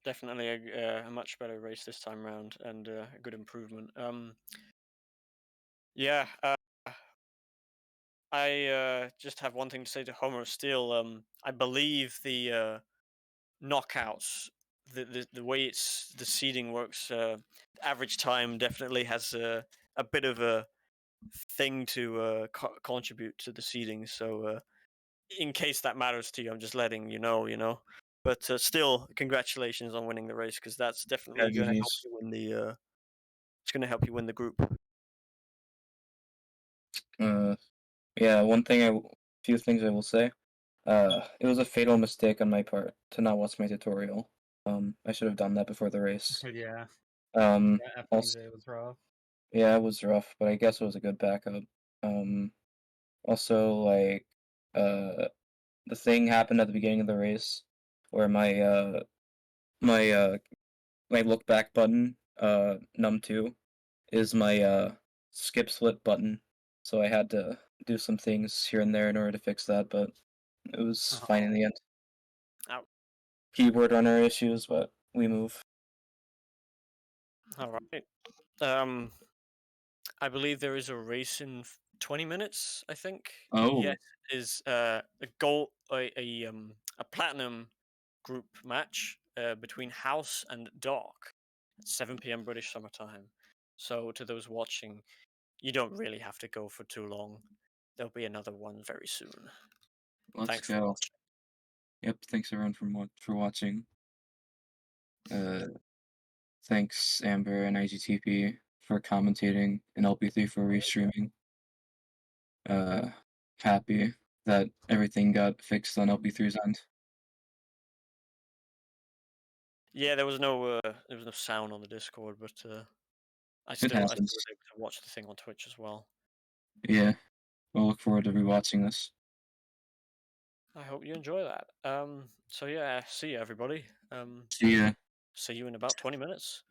Definitely a much better race this time around, and a good improvement. Yeah. I just have one thing to say to HomerOfSteel. I believe the knockouts, the way the seeding works, average time definitely has a bit of a thing to contribute to the seeding. So in case that matters to you, I'm just letting you know. But still, congratulations on winning the race, because that's definitely going to help GG's. you win the. It's going to help you win the group. Yeah. Few things I will say. It was a fatal mistake on my part to not watch my tutorial. I should have done that before the race. Yeah. Also, FMJ was rough. yeah, it was rough, but I guess it was a good backup. Also, like, the thing happened at the beginning of the race where my look back button, num2, is my skip split button. So I had to do some things here and there in order to fix that, but it was fine in the end. Ow. Keyboard runner issues, but we move. All right. I believe there is a race in 20 minutes, I think. Oh. Yes, is a platinum group match between House and Dark at 7 p.m. British Summer Time. So to those watching, you don't really have to go for too long. There'll be another one very soon. Let's Thanks go. for watching. Yep, thanks everyone for watching. Thanks Amber and IGTP for commentating and LP3 for restreaming. Happy that everything got fixed on LP3's end. Yeah, there was no sound on the Discord, but I still was happens. able to watch the thing on Twitch as well. Yeah, we'll look forward to rewatching this. I hope you enjoy that. So yeah, see you everybody. See ya. See you in about 20 minutes.